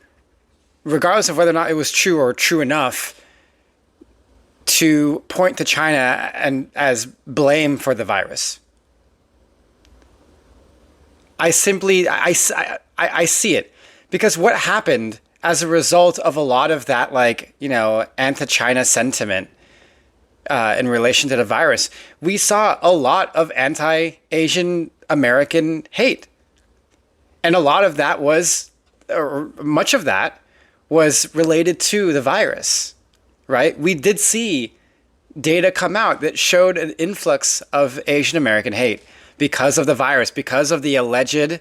regardless of whether or not it was true or true enough, to point to China and as blame for the virus. I see it, because what happened as a result of a lot of that anti-China sentiment in relation to the virus, we saw a lot of anti-Asian American hate, and a lot of that was, or much of that was related to the virus, right? We did see data come out that showed an influx of Asian American hate because of the virus, because of the alleged,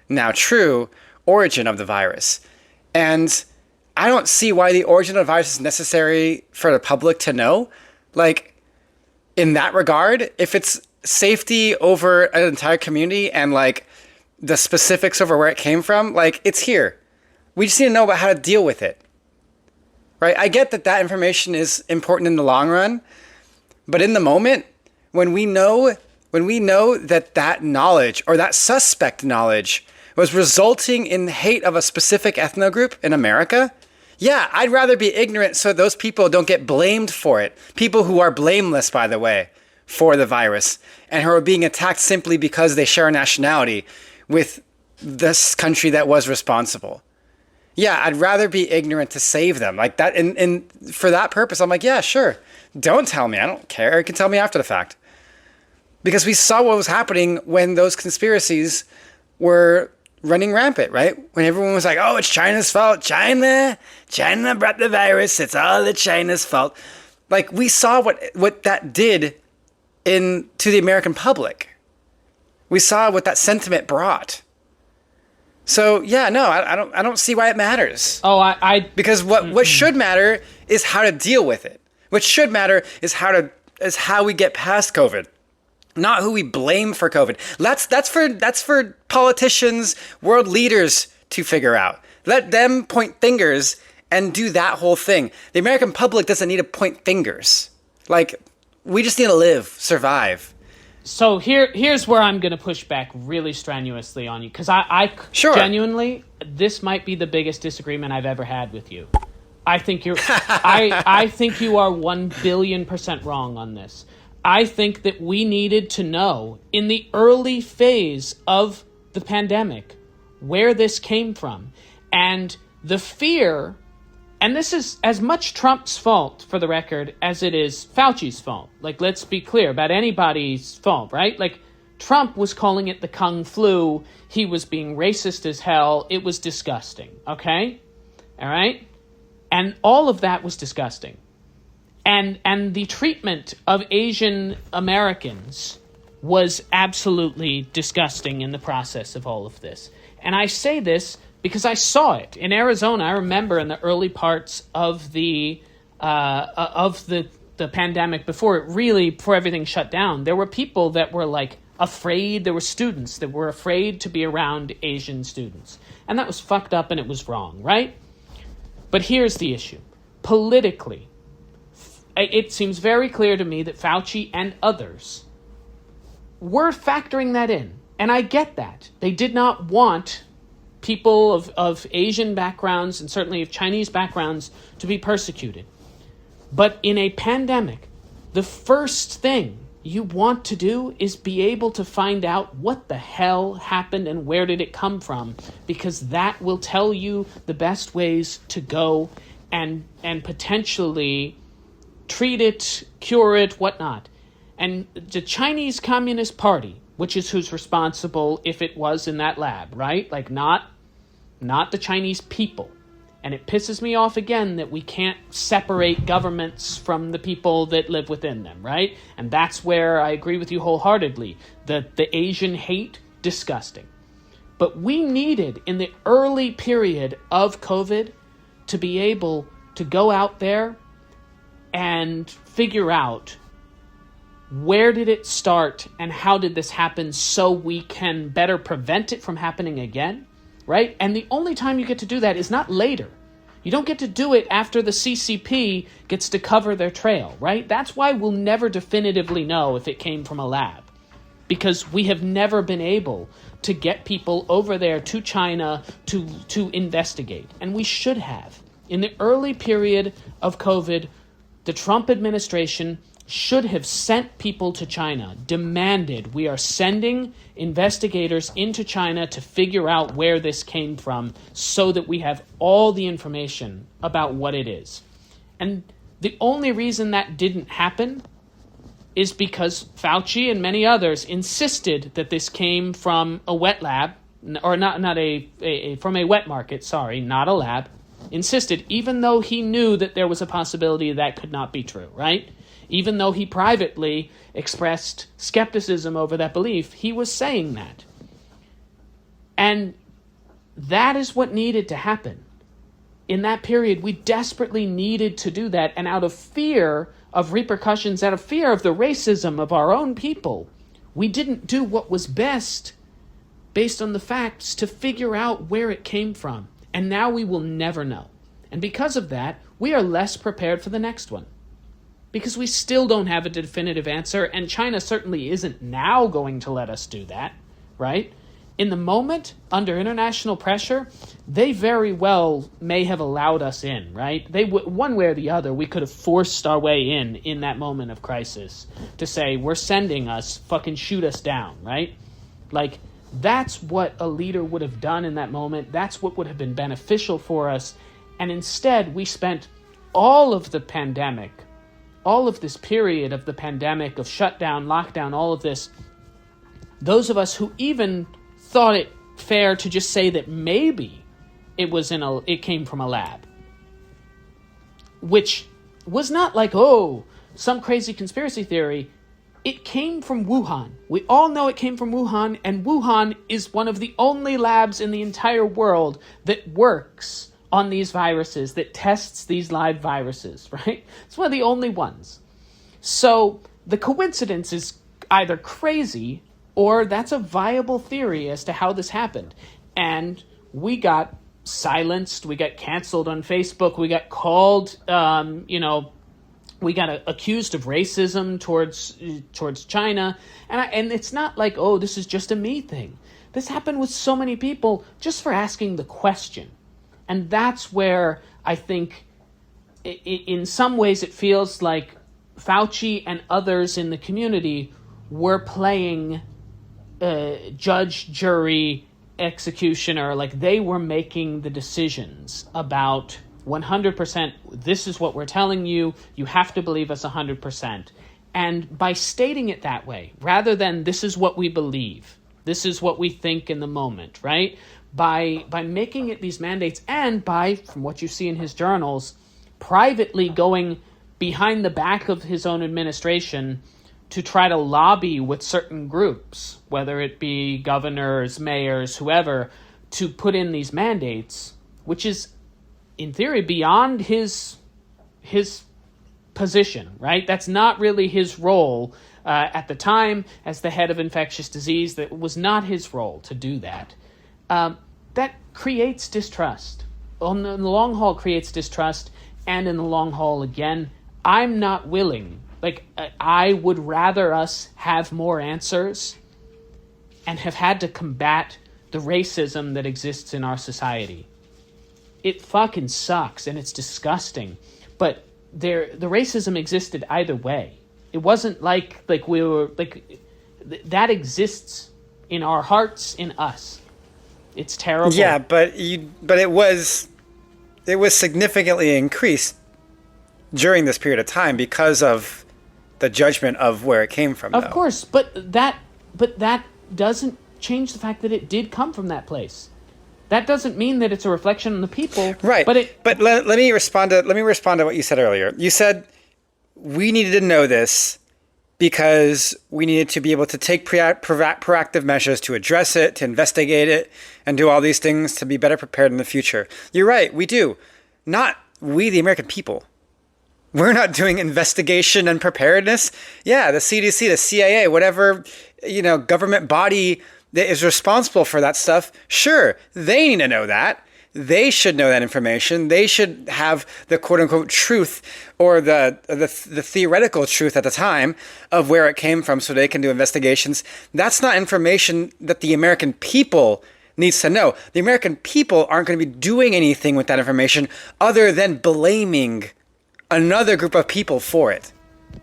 now true, origin of the virus. And I don't see why the origin of the virus is necessary for the public to know. Like, in that regard, if it's safety over an entire community and like the specifics over where it came from, like, it's here. We just need to know about how to deal with it. Right? I get that that information is important in the long run, but in the moment, when we know that that knowledge or that suspect knowledge was resulting in hate of a specific ethno group in America, yeah, I'd rather be ignorant so those people don't get blamed for it. People who are blameless, by the way, for the virus and who are being attacked simply because they share a nationality with this country that was responsible. Yeah, I'd rather be ignorant to save them like that. And for that purpose, I'm like, yeah, sure. Don't tell me. I don't care. You can tell me after the fact. Because we saw what was happening when those conspiracies were running rampant, right? When everyone was like, oh, it's China's fault. China brought the virus. It's all the China's fault. Like, we saw what that did to the American public. We saw what that sentiment brought. So yeah, no, I don't see why it matters. Oh, because what should matter is how to deal with it. What should matter is how we get past COVID, not who we blame for COVID. That's for politicians, world leaders to figure out. Let them point fingers and do that whole thing. The American public doesn't need to point fingers. Like, we just need to live, survive. So here's where I'm going to push back really strenuously on you, because I sure. Genuinely, this might be the biggest disagreement I've ever had with you. I think I think you are 1 billion% wrong on this. I think that we needed to know in the early phase of the pandemic where this came from, and the fear. And this is as much Trump's fault, for the record, as it is Fauci's fault. Like, let's be clear about anybody's fault, right? Like, Trump was calling it the Kung flu. He was being racist as hell. It was disgusting, okay? All right? And all of that was disgusting. And the treatment of Asian Americans was absolutely disgusting in the process of all of this. And I say this because I saw it in Arizona. I remember in the early parts of the pandemic, before everything shut down, there were people that were like afraid. There were students that were afraid to be around Asian students, and that was fucked up and it was wrong, right? But here's the issue: politically, it seems very clear to me that Fauci and others were factoring that in, and I get that they did not want people of Asian backgrounds and certainly of Chinese backgrounds to be persecuted. But in a pandemic, the first thing you want to do is be able to find out what the hell happened and where did it come from, because that will tell you the best ways to go and potentially treat it, cure it, whatnot. And the Chinese Communist Party, which is who's responsible if it was in that lab, right? Like, not the Chinese people. And it pisses me off again that we can't separate governments from the people that live within them, right? And that's where I agree with you wholeheartedly. The Asian hate, disgusting. But we needed, in the early period of COVID, to be able to go out there and figure out where did it start and how did this happen so we can better prevent it from happening again, right? And the only time you get to do that is not later. You don't get to do it after the CCP gets to cover their trail, right? That's why we'll never definitively know if it came from a lab, because we have never been able to get people over there to China to investigate. And we should have. In the early period of COVID, the Trump administration should have sent people to China, demanded, we are sending investigators into China to figure out where this came from so that we have all the information about what it is. And the only reason that didn't happen is because Fauci and many others insisted that this came from a wet lab, or from a wet market, not a lab, insisted, even though he knew that there was a possibility that could not be true, right? Even though he privately expressed skepticism over that belief, he was saying that. And that is what needed to happen. In that period, we desperately needed to do that. And out of fear of repercussions, out of fear of the racism of our own people, we didn't do what was best based on the facts to figure out where it came from. And now we will never know. And because of that, we are less prepared for the next one. Because we still don't have a definitive answer, and China certainly isn't now going to let us do that, right? In the moment, under international pressure, they very well may have allowed us in, right? One way or the other, we could have forced our way in that moment of crisis to say, we're sending us, fucking shoot us down, right? Like, that's what a leader would have done in that moment. That's what would have been beneficial for us. And instead, we spent all of the pandemic, all of this period of the pandemic, of shutdown, lockdown, all of this, those of us who even thought it fair to just say that maybe it came from a lab, which was not like, oh, some crazy conspiracy theory. It came from Wuhan. We all know it came from Wuhan, and Wuhan is one of the only labs in the entire world that works on these viruses, that tests these live viruses, right? It's one of the only ones. So the coincidence is either crazy or that's a viable theory as to how this happened. And we got silenced, we got canceled on Facebook, we got called, we got accused of racism towards China. And it's not like, oh, this is just a me thing. This happened with so many people just for asking the question. And that's where I think, in some ways, it feels like Fauci and others in the community were playing judge, jury, executioner. Like, they were making the decisions about 100%, this is what we're telling you, you have to believe us 100%. And by stating it that way, rather than this is what we believe, this is what we think in the moment, right? By making it these mandates, and by, from what you see in his journals, privately going behind the back of his own administration to try to lobby with certain groups, whether it be governors, mayors, whoever, to put in these mandates, which is, in theory, beyond his position, right? That's not really his role. At the time, as the head of infectious disease, that was not his role to do that. That creates distrust. On the long haul, creates distrust, and in the long haul, again, I'm not willing. Like, I would rather us have more answers and have had to combat the racism that exists in our society. It fucking sucks, and it's disgusting. But the racism existed either way. It wasn't like we were, that exists in our hearts, in us. It's terrible. Yeah, but it was significantly increased during this period of time because of the judgment of where it came from. Of course, but that doesn't change the fact that it did come from that place. That doesn't mean that it's a reflection on the people. Right. But let me respond to what you said earlier. You said we needed to know this because we needed to be able to take proactive measures to address it, to investigate it, and do all these things to be better prepared in the future. You're right, we do. Not we, the American people. We're not doing investigation and preparedness. Yeah, the CDC, the CIA, whatever, government body that is responsible for that stuff, sure, they need to know that. They should know that information. They should have the quote-unquote truth, or the theoretical truth at the time of where it came from, so they can do investigations. That's not information that the American people needs to know. The American people aren't going to be doing anything with that information other than blaming another group of people for it.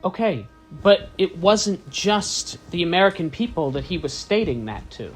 Okay, but it wasn't just the American people that he was stating that to.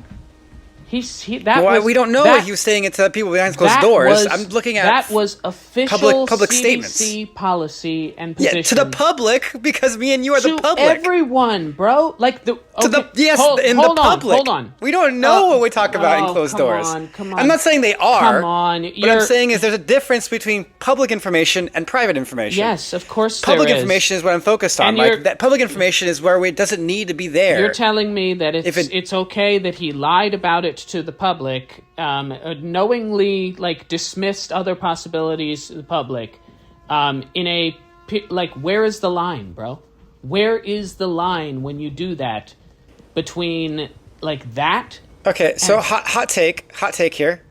We don't know what he was saying it to people behind closed doors. I'm looking at that was official public CDC statements. Policy and position. Yeah, to the public, because me and you are the public. To everyone, bro. Like the public. Hold on. We don't know what we talk about in closed doors. Come on. I'm not saying they are. Come on. What I'm saying is there's a difference between public information and private information. Yes, of course public there is. Information is what I'm focused on. Like that public information is where it doesn't need to be there. You're telling me that it's okay that he lied about it to the public, knowingly dismissed other possibilities to the public, where is the line, bro? Where is the line when you do that between that? Okay, so hot take here.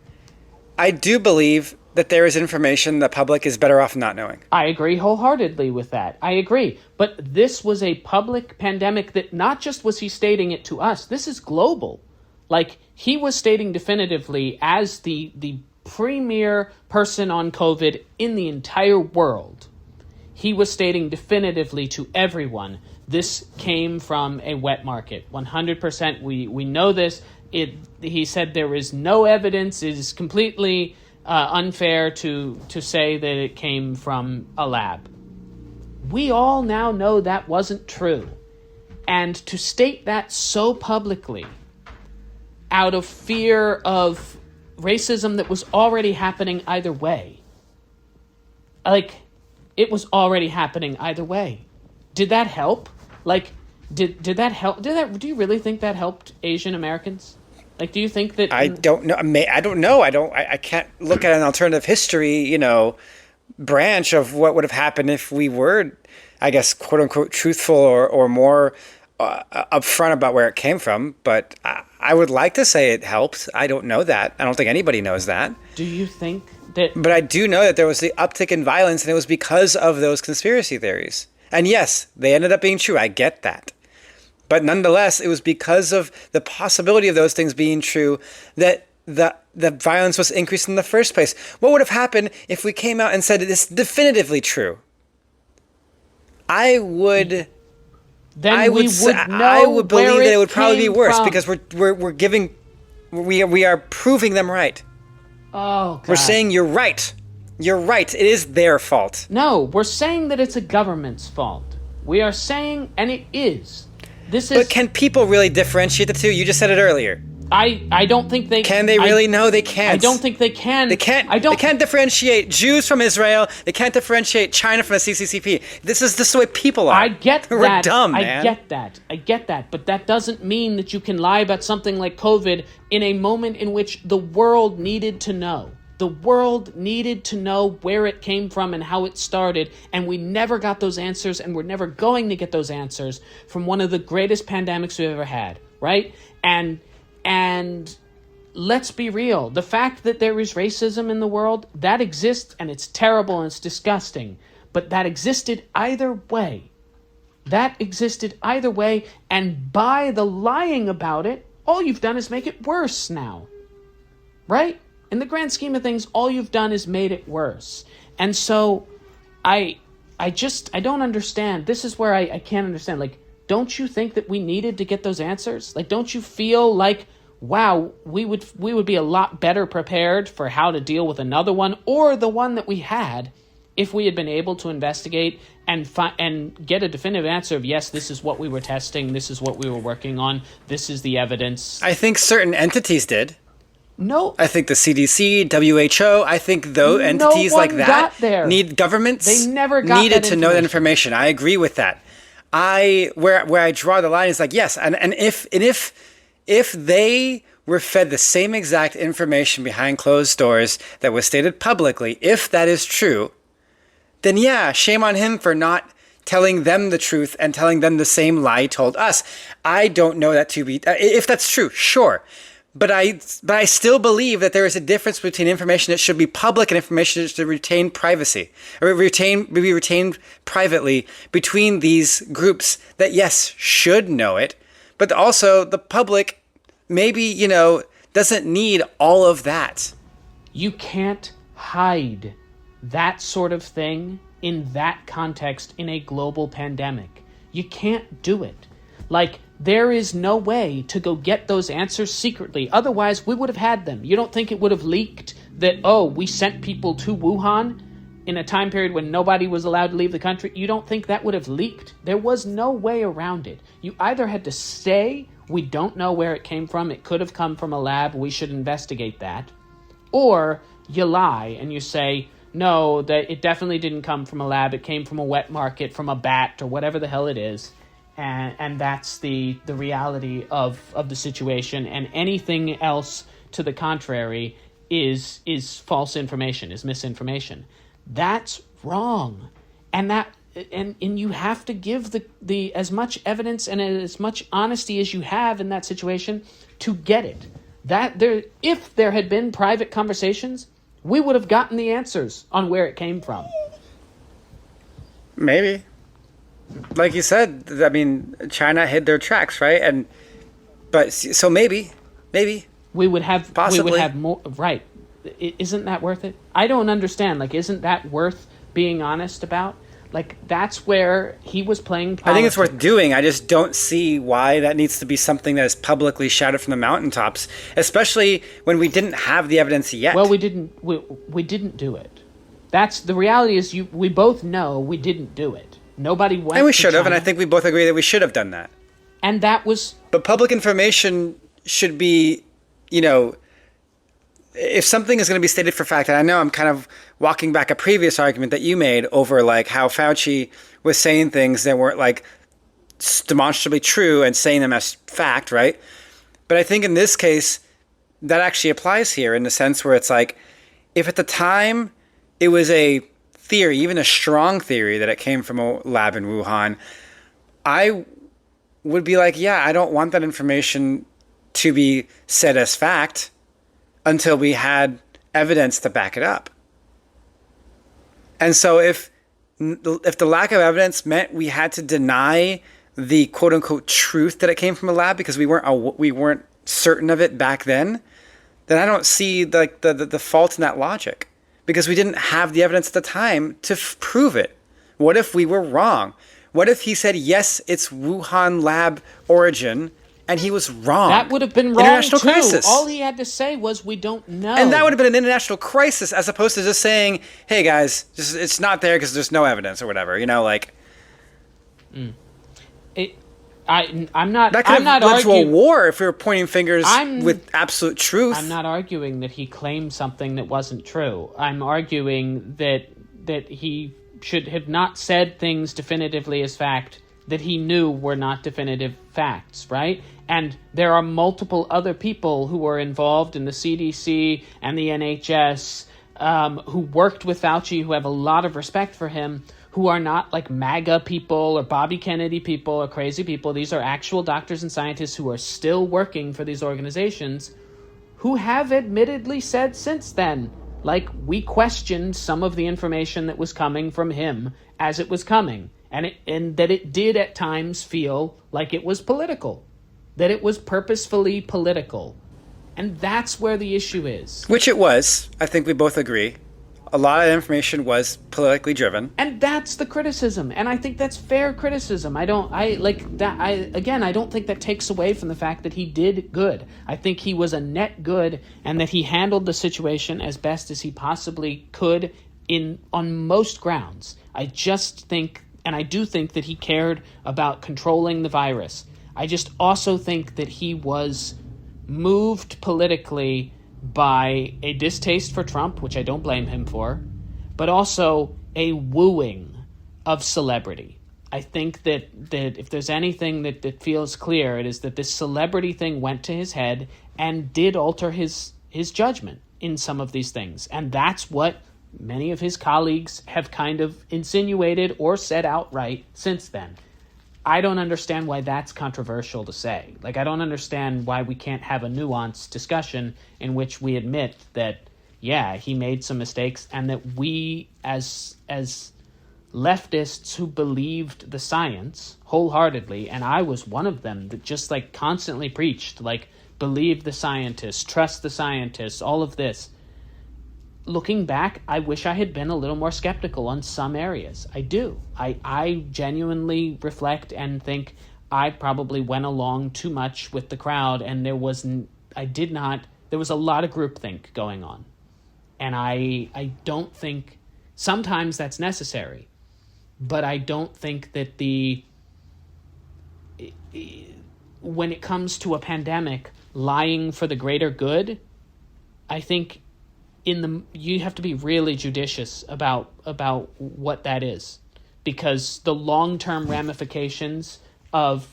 I do believe that there is information the public is better off not knowing. I agree wholeheartedly with that. I agree. But this was a public pandemic that not just was he stating it to us, this is global. He was stating definitively as the premier person on COVID in the entire world. He was stating definitively to everyone, this came from a wet market. 100%. We know this. He said there is no evidence. It is completely unfair to say that it came from a lab. We all now know that wasn't true. And to state that so publicly, out of fear of racism that was already happening either way. It was already happening either way. Did that help? Did that help? Do you really think that helped Asian Americans? Do you think that... I don't know. I don't know. I can't look at an alternative history, branch of what would have happened if we were, I guess, quote unquote, truthful or more upfront about where it came from. But I would like to say it helped. I don't know that. I don't think anybody knows that. Do you think that... But I do know that there was the uptick in violence, and it was because of those conspiracy theories. And yes, they ended up being true. I get that. But nonetheless, it was because of the possibility of those things being true that the violence was increased in the first place. What would have happened if we came out and said it is definitively true? I would believe that it would probably be worse because we are proving them right. Oh, God. We're saying you're right. You're right. It is their fault. No, we're saying that it's a government's fault. We are saying, and it is. But can people really differentiate the two? You just said it earlier. I don't think they can. They really? No, they can't. I don't think they can. They can't. They can't differentiate Jews from Israel. They can't differentiate China from the CCCP. This is the way people are. I get that. We're dumb, man. I get that. But that doesn't mean that you can lie about something like COVID in a moment in which the world needed to know. The world needed to know where it came from and how it started, and we never got those answers, and we're never going to get those answers from one of the greatest pandemics we've ever had, right? And let's be real. The fact that there is racism in the world, that exists, and it's terrible and it's disgusting, but that existed either way. And by the lying about it, all you've done is make it worse now, right? In the grand scheme of things, all you've done is made it worse. And so I don't understand. This is where I can't understand. Don't you think that we needed to get those answers? Don't you feel like, wow, we would be a lot better prepared for how to deal with another one or the one that we had if we had been able to investigate and get a definitive answer of, yes, this is what we were testing, this is what we were working on, this is the evidence. I think certain entities did. No. I think the CDC, WHO, I think those entities like that need governments. They never got needed to know that information. I agree with that. Where I draw the line is yes, and if they were fed the same exact information behind closed doors that was stated publicly, if that is true, then yeah, shame on him for not telling them the truth and telling them the same lie he told us. I don't know that to be if that's true, sure. But I still believe that there is a difference between information that should be public and information that should retain privacy or be retained privately between these groups that, yes, should know it, but also the public maybe, doesn't need all of that. You can't hide that sort of thing in that context in a global pandemic. You can't do it. There is no way to go get those answers secretly. Otherwise, we would have had them. You don't think it would have leaked that, oh, we sent people to Wuhan in a time period when nobody was allowed to leave the country? You don't think that would have leaked? There was no way around it. You either had to say, we don't know where it came from, it could have come from a lab, we should investigate that, or you lie and you say, no, that it definitely didn't come from a lab, it came from a wet market, from a bat, or whatever the hell it is, and that's the reality of the situation, and anything else to the contrary is false information, is misinformation. That's wrong. And you have to give the as much evidence and as much honesty as you have in that situation to get it. If there had been private conversations, we would have gotten the answers on where it came from. Maybe. Like you said, I mean, China hid their tracks, right? So maybe we would have possibly. We would have more, right? Isn't that worth it? I don't understand. Like, isn't that worth being honest about? Like, that's where he was playing politics. I think it's worth doing. I just don't see why that needs to be something that is publicly shouted from the mountaintops, especially when we didn't have the evidence yet. Well, we didn't do it. That's the reality. Is we both know we didn't do it. Nobody went. And we should have, and I think we both agree that we should have done that. And that was. But public information should be, if something is going to be stated for fact, and I know I'm kind of walking back a previous argument that you made over like how Fauci was saying things that weren't like demonstrably true and saying them as fact, right? But I think in this case, that actually applies here in the sense where it's like, if at the time it was a theory, even a strong theory that it came from a lab in Wuhan, I would be like, yeah, I don't want that information to be said as fact until we had evidence to back it up. And so if the lack of evidence meant we had to deny the quote unquote truth that it came from a lab because we weren't certain of it back then I don't see the fault in that logic, because we didn't have the evidence at the time to prove it. What if we were wrong? What if he said, yes, it's Wuhan lab origin, and he was wrong? That would have been wrong, international too. Crisis. All he had to say was, we don't know. And that would have been an international crisis, as opposed to just saying, hey, guys, it's not there because there's no evidence or whatever. I'm not. That could I'm have not led to a war if we were pointing fingers with absolute truth. I'm not arguing that he claimed something that wasn't true. I'm arguing that he should have not said things definitively as fact that he knew were not definitive facts, right? And there are multiple other people who were involved in the CDC and the NHS who worked with Fauci, who have a lot of respect for him, who are not like MAGA people or Bobby Kennedy people or crazy people. These are actual doctors and scientists who are still working for these organizations, who have admittedly said since then, like, we questioned some of the information that was coming from him as it was coming, and that it did at times feel like it was political, that it was purposefully political. And that's where the issue is. Which it was. I think we both agree. A lot of information was politically driven. And that's the criticism. And I think that's fair criticism. I don't think that takes away from the fact that he did good. I think he was a net good, and that he handled the situation as best as he possibly could on most grounds. I just think, and I do think, that he cared about controlling the virus. I just also think that he was moved politically by a distaste for Trump, which I don't blame him for, but also a wooing of celebrity. I think that if there's anything that feels clear, it is that this celebrity thing went to his head and did alter his judgment in some of these things. And that's what many of his colleagues have kind of insinuated or said outright since then. I don't understand why that's controversial to say. Like, I don't understand why we can't have a nuanced discussion in which we admit that, yeah, he made some mistakes, and that we, as leftists who believed the science wholeheartedly, and I was one of them that just, like, constantly preached, like, believe the scientists, trust the scientists, all of this. Looking back, I wish I had been a little more skeptical on some areas. I do. I genuinely reflect and think I probably went along too much with the crowd, and there was a lot of groupthink going on. And I don't think, sometimes that's necessary, but I don't think that when it comes to a pandemic, lying for the greater good, I think you have to be really judicious about what that is, because the long-term ramifications of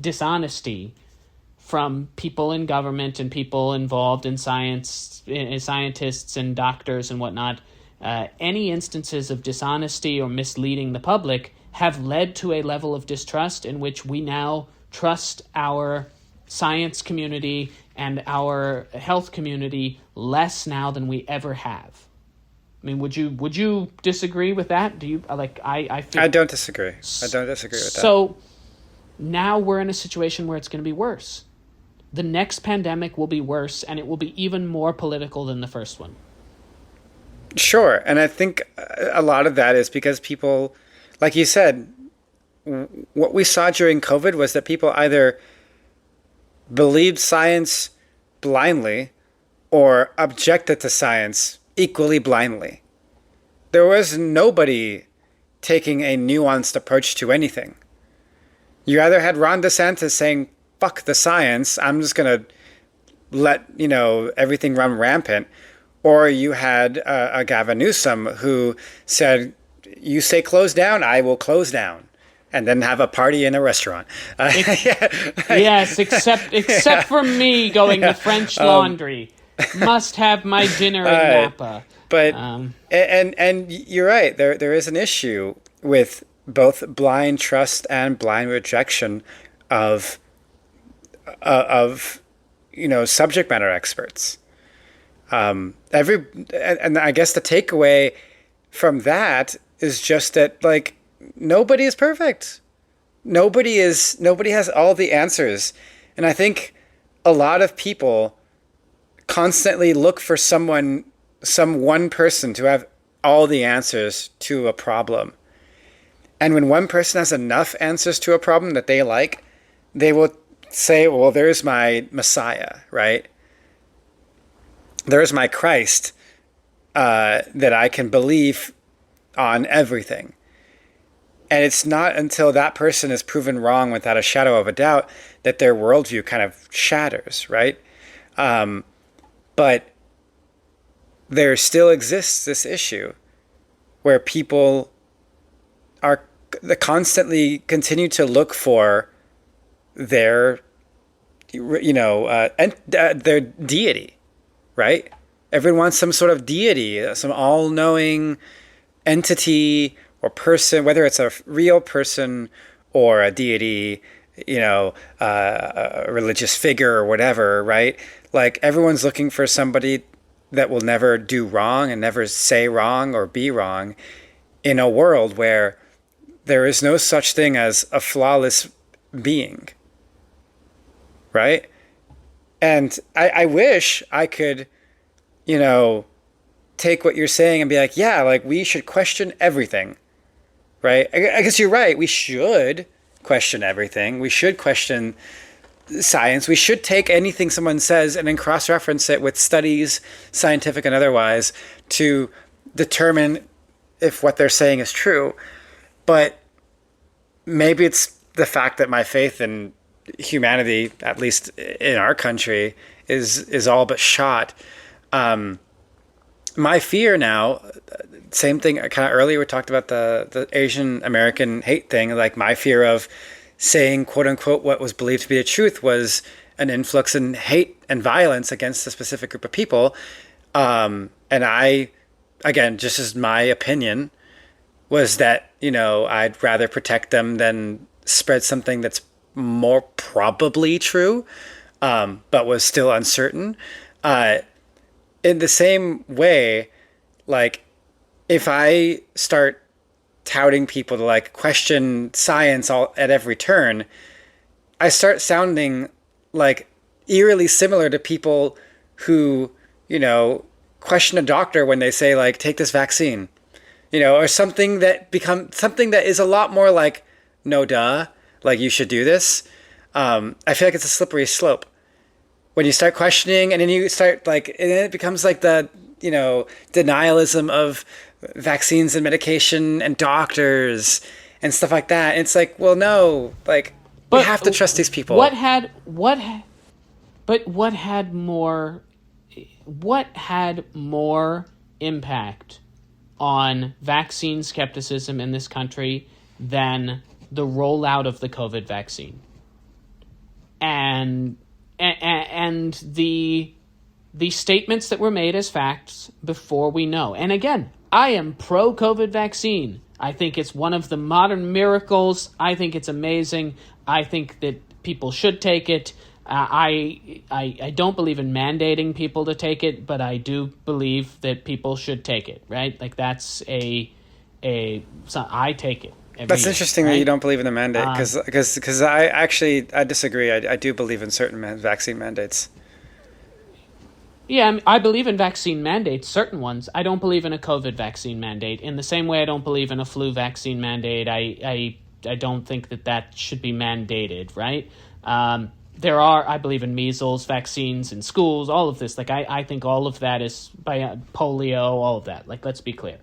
dishonesty from people in government and people involved in science, scientists and doctors and whatnot, any instances of dishonesty or misleading the public have led to a level of distrust in which we now trust our science community and our health community less now than we ever have. I mean, would you disagree with that? Do you I feel I don't disagree. I don't disagree with that. So now we're in a situation where it's going to be worse. The next pandemic will be worse, and it will be even more political than the first one. Sure. And I think a lot of that is because people, like you said, what we saw during COVID was that people either believed science blindly or objected to science equally blindly. There was nobody taking a nuanced approach to anything. You either had Ron DeSantis saying, fuck the science, I'm just going to let, everything run rampant. Or you had a Gavin Newsom who said, you say close down, I will close down. And then have a party in a restaurant. Yes, except for me going to French Laundry. Must have my dinner in Napa. But and you're right. There is an issue with both blind trust and blind rejection of subject matter experts. And I guess the takeaway from that is just that nobody is perfect. Nobody has all the answers. And I think a lot of people constantly look for some one person to have all the answers to a problem. And when one person has enough answers to a problem that they like, they will say, well, there's my Messiah, right? There's my Christ that I can believe on everything. And it's not until that person is proven wrong without a shadow of a doubt that their worldview kind of shatters, right? But there still exists this issue where people constantly continue to look for their deity, right? Everyone wants some sort of deity, some all-knowing entity or person, whether it's a real person or a deity, a religious figure or whatever, right? Everyone's looking for somebody that will never do wrong and never say wrong or be wrong in a world where there is no such thing as a flawless being, right? And I wish I could, take what you're saying and be like, yeah, we should question everything, right? I guess you're right. We should question everything. We should question science. We should take anything someone says and then cross-reference it with studies, scientific and otherwise, to determine if what they're saying is true. But maybe it's the fact that my faith in humanity, at least in our country, is all but shot. My fear now, same thing, kind of earlier we talked about the Asian American hate thing, my fear of saying, quote unquote, what was believed to be the truth was an influx in hate and violence against a specific group of people. And I, again, just as my opinion, was that, I'd rather protect them than spread something that's more probably true, but was still uncertain. In the same way, if I start touting people to question science at every turn, I start sounding eerily similar to people who, question a doctor when they say take this vaccine, or something that is a lot more no duh. like you should do this, I feel like it's a slippery slope. When you start questioning, and then you start like, and then it becomes like the, denialism of vaccines and medication and doctors and stuff like that. And it's like, well, no, like we have to trust these people. What had more impact on vaccine skepticism in this country than the rollout of the COVID vaccine? And the statements that were made as facts before we know. And again, I am pro-COVID vaccine. I think it's one of the modern miracles. I think it's amazing. I think that people should take it. I don't believe in mandating people to take it, but I do believe that people should take it, right? Like that's so I take it. That's interesting, right? That you don't believe in the mandate, because I disagree. I do believe in certain vaccine mandates. Yeah, I believe in vaccine mandates, certain ones. I don't believe in a COVID vaccine mandate. In the same way I don't believe in a flu vaccine mandate, I don't think that should be mandated, right? I believe in measles vaccines in schools, all of this. Like, I think all of that is by polio, all of that. Like, let's be clear.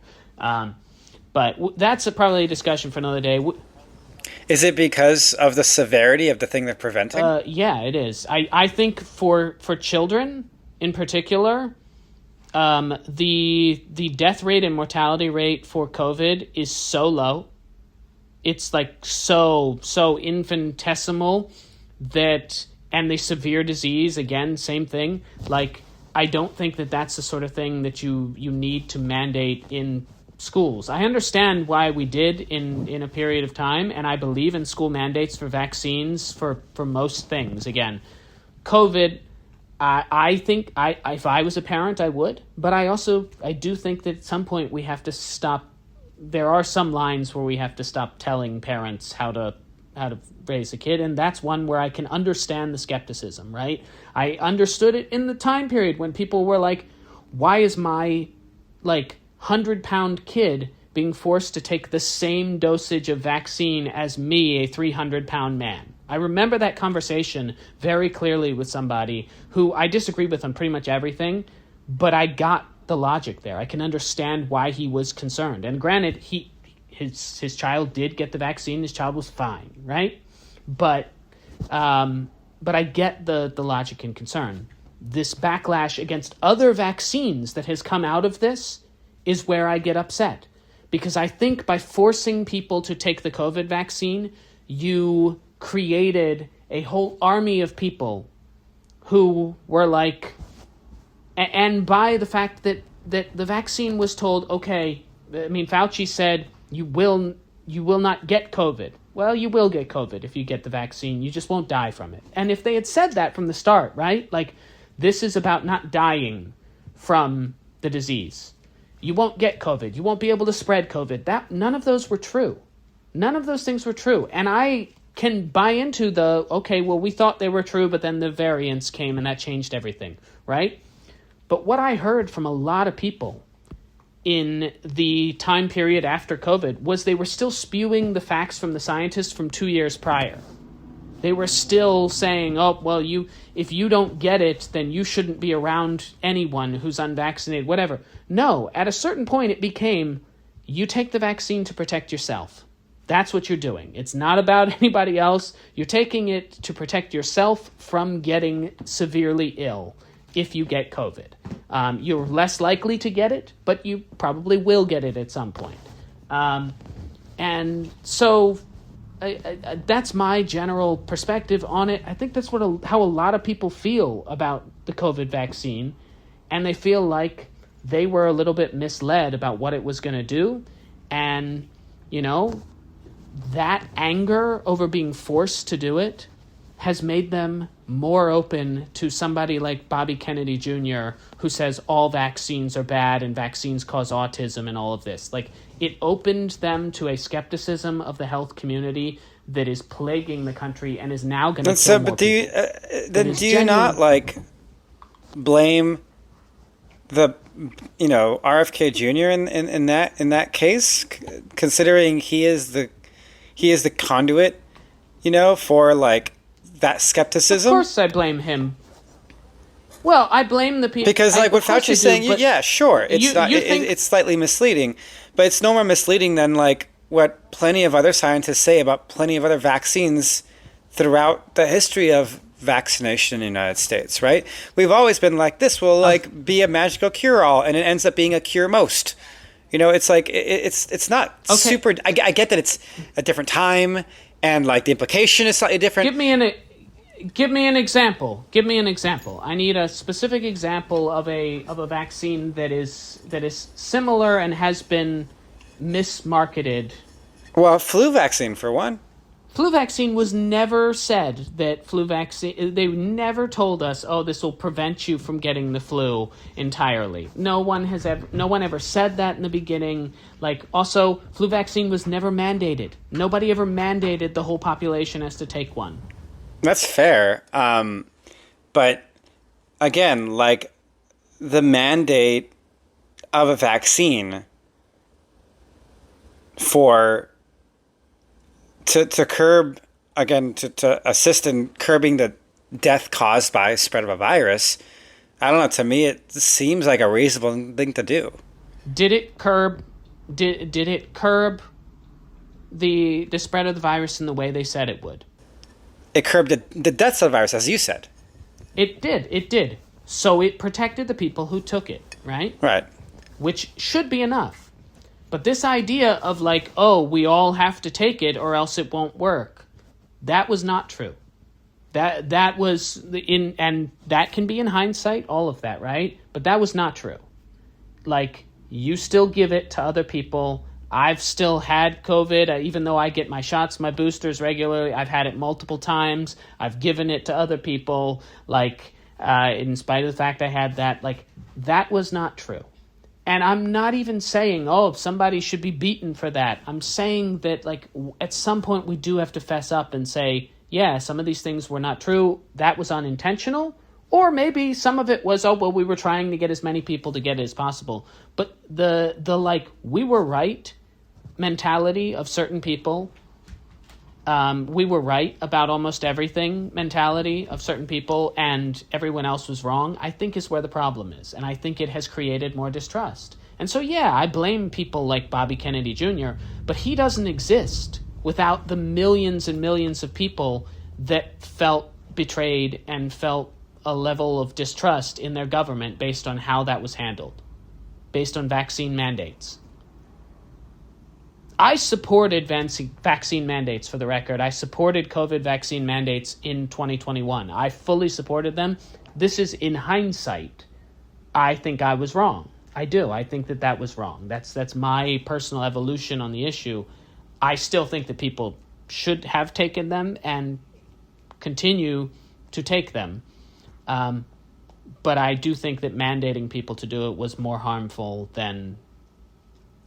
But that's probably a discussion for another day. Is it because of the severity of the thing they're preventing? Yeah, it is. I think for children in particular, the death rate and mortality rate for COVID is so low. It's like so infinitesimal that, and the severe disease, again, same thing. Like, I don't think that's the sort of thing that you need to mandate in schools. I understand why we did in a period of time, and I believe in school mandates for vaccines for most things. Again, COVID, I think if I was a parent, I would, but I do think that at some point we have to stop. There are some lines where we have to stop telling parents how to raise a kid, and that's one where I can understand the skepticism, right? I understood it in the time period when people were like, why is my 100-pound kid being forced to take the same dosage of vaccine as me, a 300-pound man? I remember that conversation very clearly with somebody who I disagreed with on pretty much everything, but I got the logic there. I can understand why he was concerned. And granted, his child did get the vaccine. His child was fine, right? But I get the logic and concern. This backlash against other vaccines that has come out of this is where I get upset. Because I think by forcing people to take the COVID vaccine, you created a whole army of people who were like, and by the fact that the vaccine was told, okay, I mean, Fauci said, you will not get COVID. Well, you will get COVID if you get the vaccine. You just won't die from it. And if they had said that from the start, right? Like, this is about not dying from the disease. You won't get COVID. You won't be able to spread COVID. None of those were true. None of those things were true. And I can buy into okay, well, we thought they were true, but then the variants came and that changed everything, right? But what I heard from a lot of people in the time period after COVID was they were still spewing the facts from the scientists from 2 years prior. They were still saying, oh, well, if you don't get it, then you shouldn't be around anyone who's unvaccinated, whatever. No, at a certain point it became, you take the vaccine to protect yourself. That's what you're doing. It's not about anybody else. You're taking it to protect yourself from getting severely ill if you get COVID. You're less likely to get it, but you probably will get it at some point. And so that's my general perspective on it. I think that's how a lot of people feel about the COVID vaccine, and they feel like they were a little bit misled about what it was going to do. And, that anger over being forced to do it has made them more open to somebody like Bobby Kennedy Jr., who says all vaccines are bad and vaccines cause autism and all of this. Like, it opened them to a skepticism of the health community that is plaguing the country and is now going to kill more people. But do you not blame the RFK Jr. in that case, considering he is the conduit for like that Of skepticism. course, I blame him. Well, I blame the people Because like what of course I Fauci's do, saying, but yeah, sure, it's not. you think It's slightly misleading, but it's no more misleading than like what plenty of other scientists say about plenty of other vaccines throughout the history of vaccination in the United States. Right? We've always been like, this will like be a magical cure-all, and it ends up being a cure most. It's like it's not okay? super. I get that it's a different time, and like the implication is slightly different. Give me an example. Give me an example. I need a specific example of a vaccine that is similar and has been mismarketed. Well, flu vaccine for one. Flu vaccine was never said that flu vaccine. They never told us, "Oh, this will prevent you from getting the flu entirely." No one ever said that in the beginning. Like, also, flu vaccine was never mandated. Nobody ever mandated the whole population has to take one. That's fair. But again, like the mandate of a vaccine to curb, again, to assist in curbing the death caused by spread of a virus, I don't know, to me it seems like a reasonable thing to do. Did it curb the spread of the virus in the way they said it would? It curbed the deaths of the virus, as you said. It did. So it protected the people who took it, right? Right. Which should be enough. But this idea of like, oh, we all have to take it or else it won't work, that was not true. That was and that can be in hindsight, all of that, right? But that was not true. Like, you still give it to other people. I've still had COVID, even though I get my shots, my boosters regularly. I've had it multiple times. I've given it to other people, like, in spite of the fact I had that. Like, that was not true. And I'm not even saying, oh, somebody should be beaten for that. I'm saying that, like, at some point we do have to fess up and say, yeah, some of these things were not true. That was unintentional. Or maybe some of it was, oh, well, we were trying to get as many people to get it as possible. But the like, we were right mentality of certain people, we were right about almost everything mentality of certain people, and everyone else was wrong, I think is where the problem is. And I think it has created more distrust. And so, yeah, I blame people like Bobby Kennedy Jr., but he doesn't exist without the millions and millions of people that felt betrayed and felt a level of distrust in their government based on how that was handled, based on vaccine mandates. I supported vaccine mandates, for the record. I supported COVID vaccine mandates in 2021. I fully supported them. This is in hindsight. I think I was wrong. I do. I think that was wrong. That's my personal evolution on the issue. I still think that people should have taken them and continue to take them. But I do think that mandating people to do it was more harmful than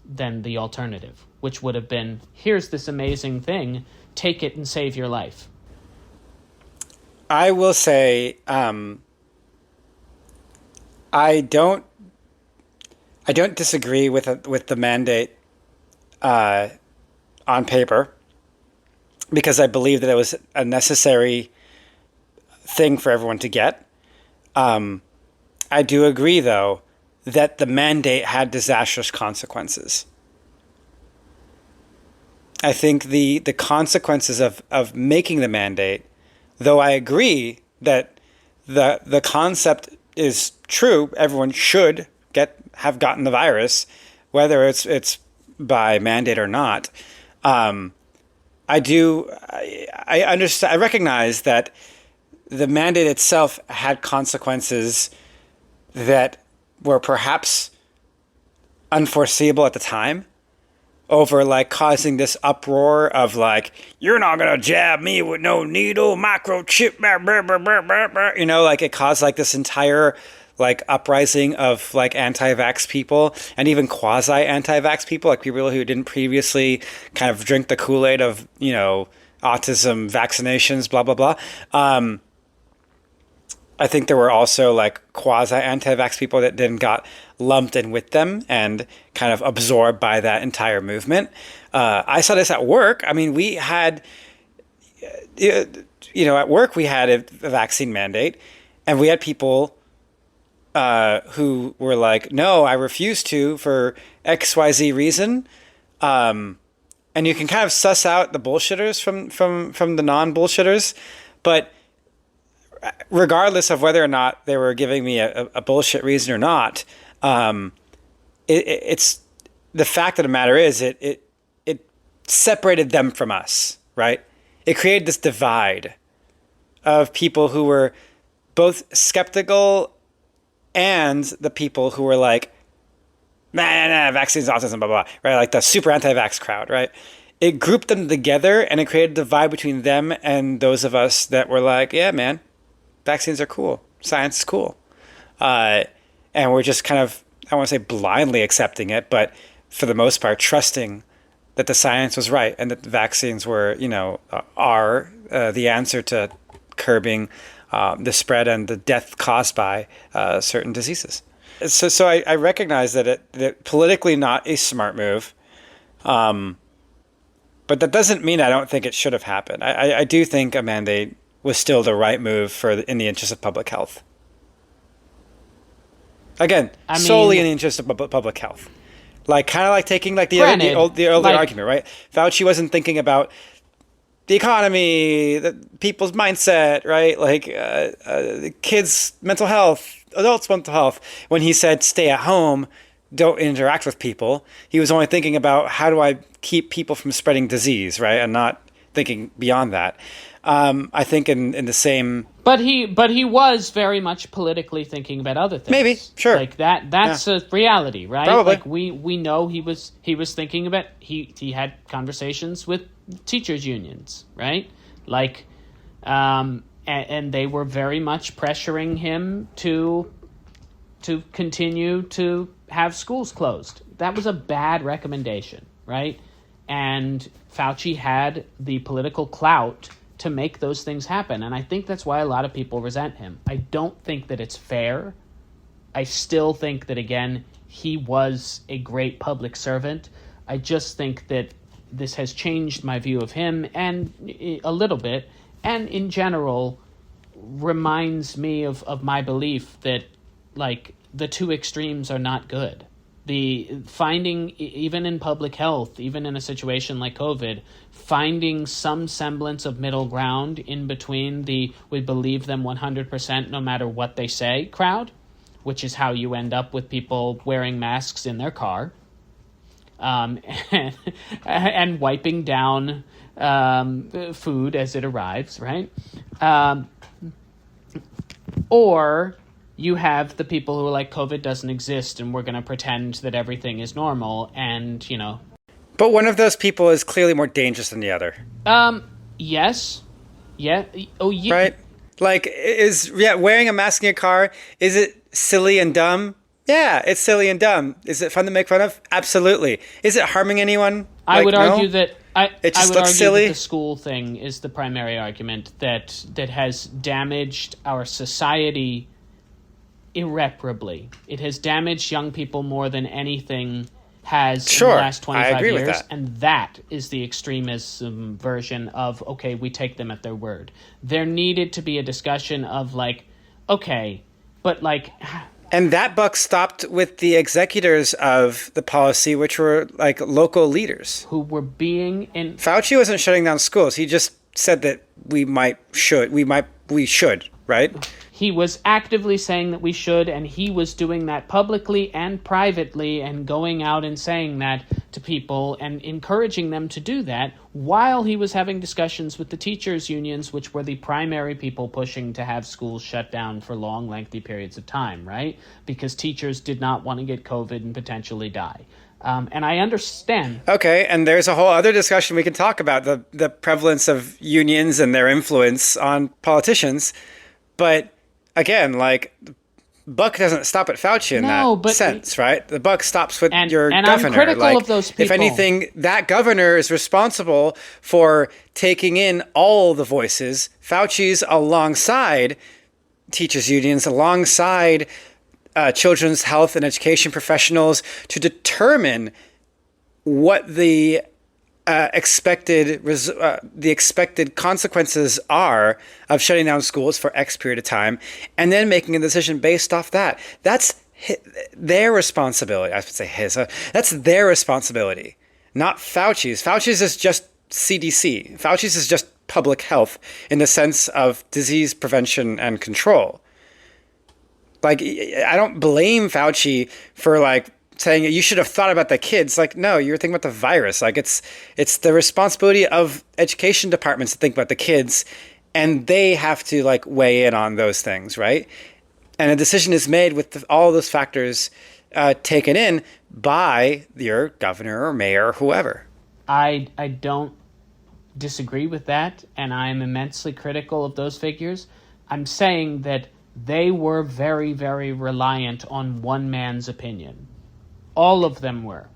the alternative, which would have been, here's this amazing thing, take it and save your life. I will say, I don't disagree with the mandate on paper, because I believe that it was a necessary thing for everyone to get. I do agree, though, that the mandate had disastrous consequences. I think the consequences of making the mandate, though I agree that the concept is true, everyone should have gotten the virus, whether it's by mandate or not. I understand. I recognize that the mandate itself had consequences that were perhaps unforeseeable at the time, over like causing this uproar of like, you're not gonna jab me with no needle, microchip, blah, blah, blah, blah, blah, blah. Like it caused like this entire like uprising of like anti-vax people, and even quasi anti-vax people, like people who didn't previously kind of drink the Kool-Aid of, autism vaccinations, blah, blah, blah. I think there were also like quasi anti-vax people that then got lumped in with them and kind of absorbed by that entire movement. I saw this at work. I mean, we had at work we had a vaccine mandate, and we had people who were like, no, I refuse to for XYZ reason. And you can kind of suss out the bullshitters from the non-bullshitters. But regardless of whether or not they were giving me a bullshit reason or not, it's the fact of the matter is it separated them from us, right? It created this divide of people who were both skeptical and the people who were like, nah, vaccines, autism, blah, blah, right? Like the super anti-vax crowd, right? It grouped them together, and it created a divide between them and those of us that were like, yeah, man, vaccines are cool. Science is cool. And we're just kind of, I want to say blindly accepting it, but for the most part, trusting that the science was right and that the vaccines were, are the answer to curbing the spread and the death caused by certain diseases. So I recognize that politically not a smart move, but that doesn't mean I don't think it should have happened. I do think a mandate was still the right move in the interest of public health. Again, solely in the interest of public health. Like, kind of like taking like the older argument, right? Fauci wasn't thinking about the economy, the people's mindset, right? Like kids' mental health, adults' mental health. When he said stay at home, don't interact with people, he was only thinking about how do I keep people from spreading disease, right? And not thinking beyond that. I think in the same... But he was very much politically thinking about other things. Maybe, sure. Like that's a reality, right? Probably. Like we know he was thinking about, he had conversations with teachers unions, right? Like and they were very much pressuring him to continue to have schools closed. That was a bad recommendation, right? And Fauci had the political clout to make those things happen. And I think that's why a lot of people resent him. I don't think that it's fair. I still think that, again, he was a great public servant. I just think that this has changed my view of him and a little bit, and in general reminds me of my belief that, like, the two extremes are not good. The finding, even in public health, even in a situation like COVID, finding some semblance of middle ground in between the we believe them 100% no matter what they say crowd, which is how you end up with people wearing masks in their car, and wiping down food as it arrives, right? Or you have the people who are like, COVID doesn't exist and we're going to pretend that everything is normal and, But one of those people is clearly more dangerous than the other. Yes. Yeah. Oh, yeah. Right? Like, wearing a mask in your car, is it silly and dumb? Yeah, it's silly and dumb. Is it fun to make fun of? Absolutely. Is it harming anyone? I would argue that it just looks silly. That the school thing is the primary argument that has damaged our society irreparably. It has damaged young people more than anything has in the last 25 years, and that is the extremism version of, okay, we take them at their word. There needed to be a discussion of, like, okay, but, like... And that buck stopped with the executors of the policy, which were, like, local leaders. Who were being in... Fauci wasn't shutting down schools. He just said that we should, right? He was actively saying that we should, and he was doing that publicly and privately and going out and saying that to people and encouraging them to do that while he was having discussions with the teachers' unions, which were the primary people pushing to have schools shut down for long, lengthy periods of time, right? Because teachers did not want to get COVID and potentially die. And I understand. Okay, and there's a whole other discussion we can talk about, the prevalence of unions and their influence on politicians. But again, like, the buck doesn't stop at Fauci in that sense, right? The buck stops with your governor. And I'm critical of those people. If anything, that governor is responsible for taking in all the voices. Fauci's alongside teachers' unions, alongside children's health and education professionals to determine what the the expected consequences are of shutting down schools for X period of time, and then making a decision based off that. That's their responsibility. I should say his. That's their responsibility, not Fauci's. Fauci's is just CDC. Fauci's is just public health in the sense of disease prevention and control. Like, I don't blame Fauci for like saying you should have thought about the kids. Like, no, you're thinking about the virus. Like, it's the responsibility of education departments to think about the kids, and they have to like weigh in on those things, right? And a decision is made with all those factors taken in by your governor or mayor or whoever. I don't disagree with that, and I'm immensely critical of those figures. I'm saying that they were very, very reliant on one man's opinion. All of them were.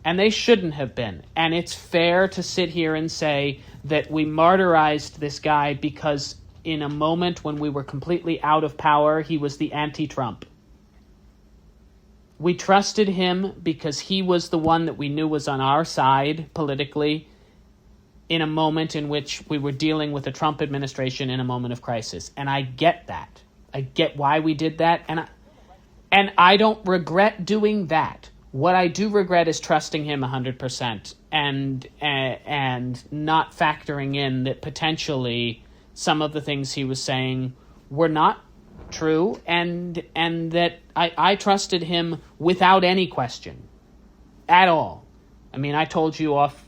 And they shouldn't have been. And it's fair to sit here and say that we martyrized this guy because in a moment when we were completely out of power, he was the anti-Trump. We trusted him because he was the one that we knew was on our side politically in a moment in which we were dealing with a Trump administration in a moment of crisis. And I get that. I get why we did that. And I don't regret doing that. What I do regret is trusting him 100% and not factoring in that potentially some of the things he was saying were not true, and that I trusted him without any question at all. I mean, I told you off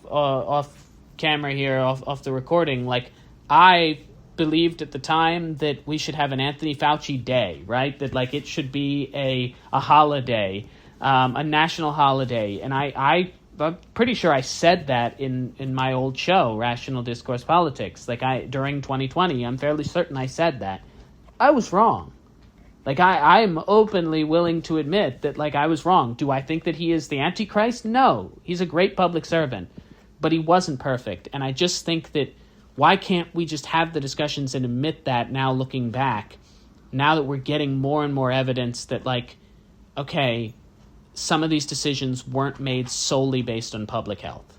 camera here, off the recording, like, I believed at the time that we should have an Anthony Fauci day, right? That like it should be a holiday, a national holiday. And I'm pretty sure I said that in my old show, Rational Discourse Politics. Like during 2020, I'm fairly certain I said that. I was wrong. Like I'm openly willing to admit that like I was wrong. Do I think that he is the Antichrist? No. He's a great public servant, but he wasn't perfect. And I just think that why can't we just have the discussions and admit that now looking back, now that we're getting more and more evidence that, like, okay, some of these decisions weren't made solely based on public health.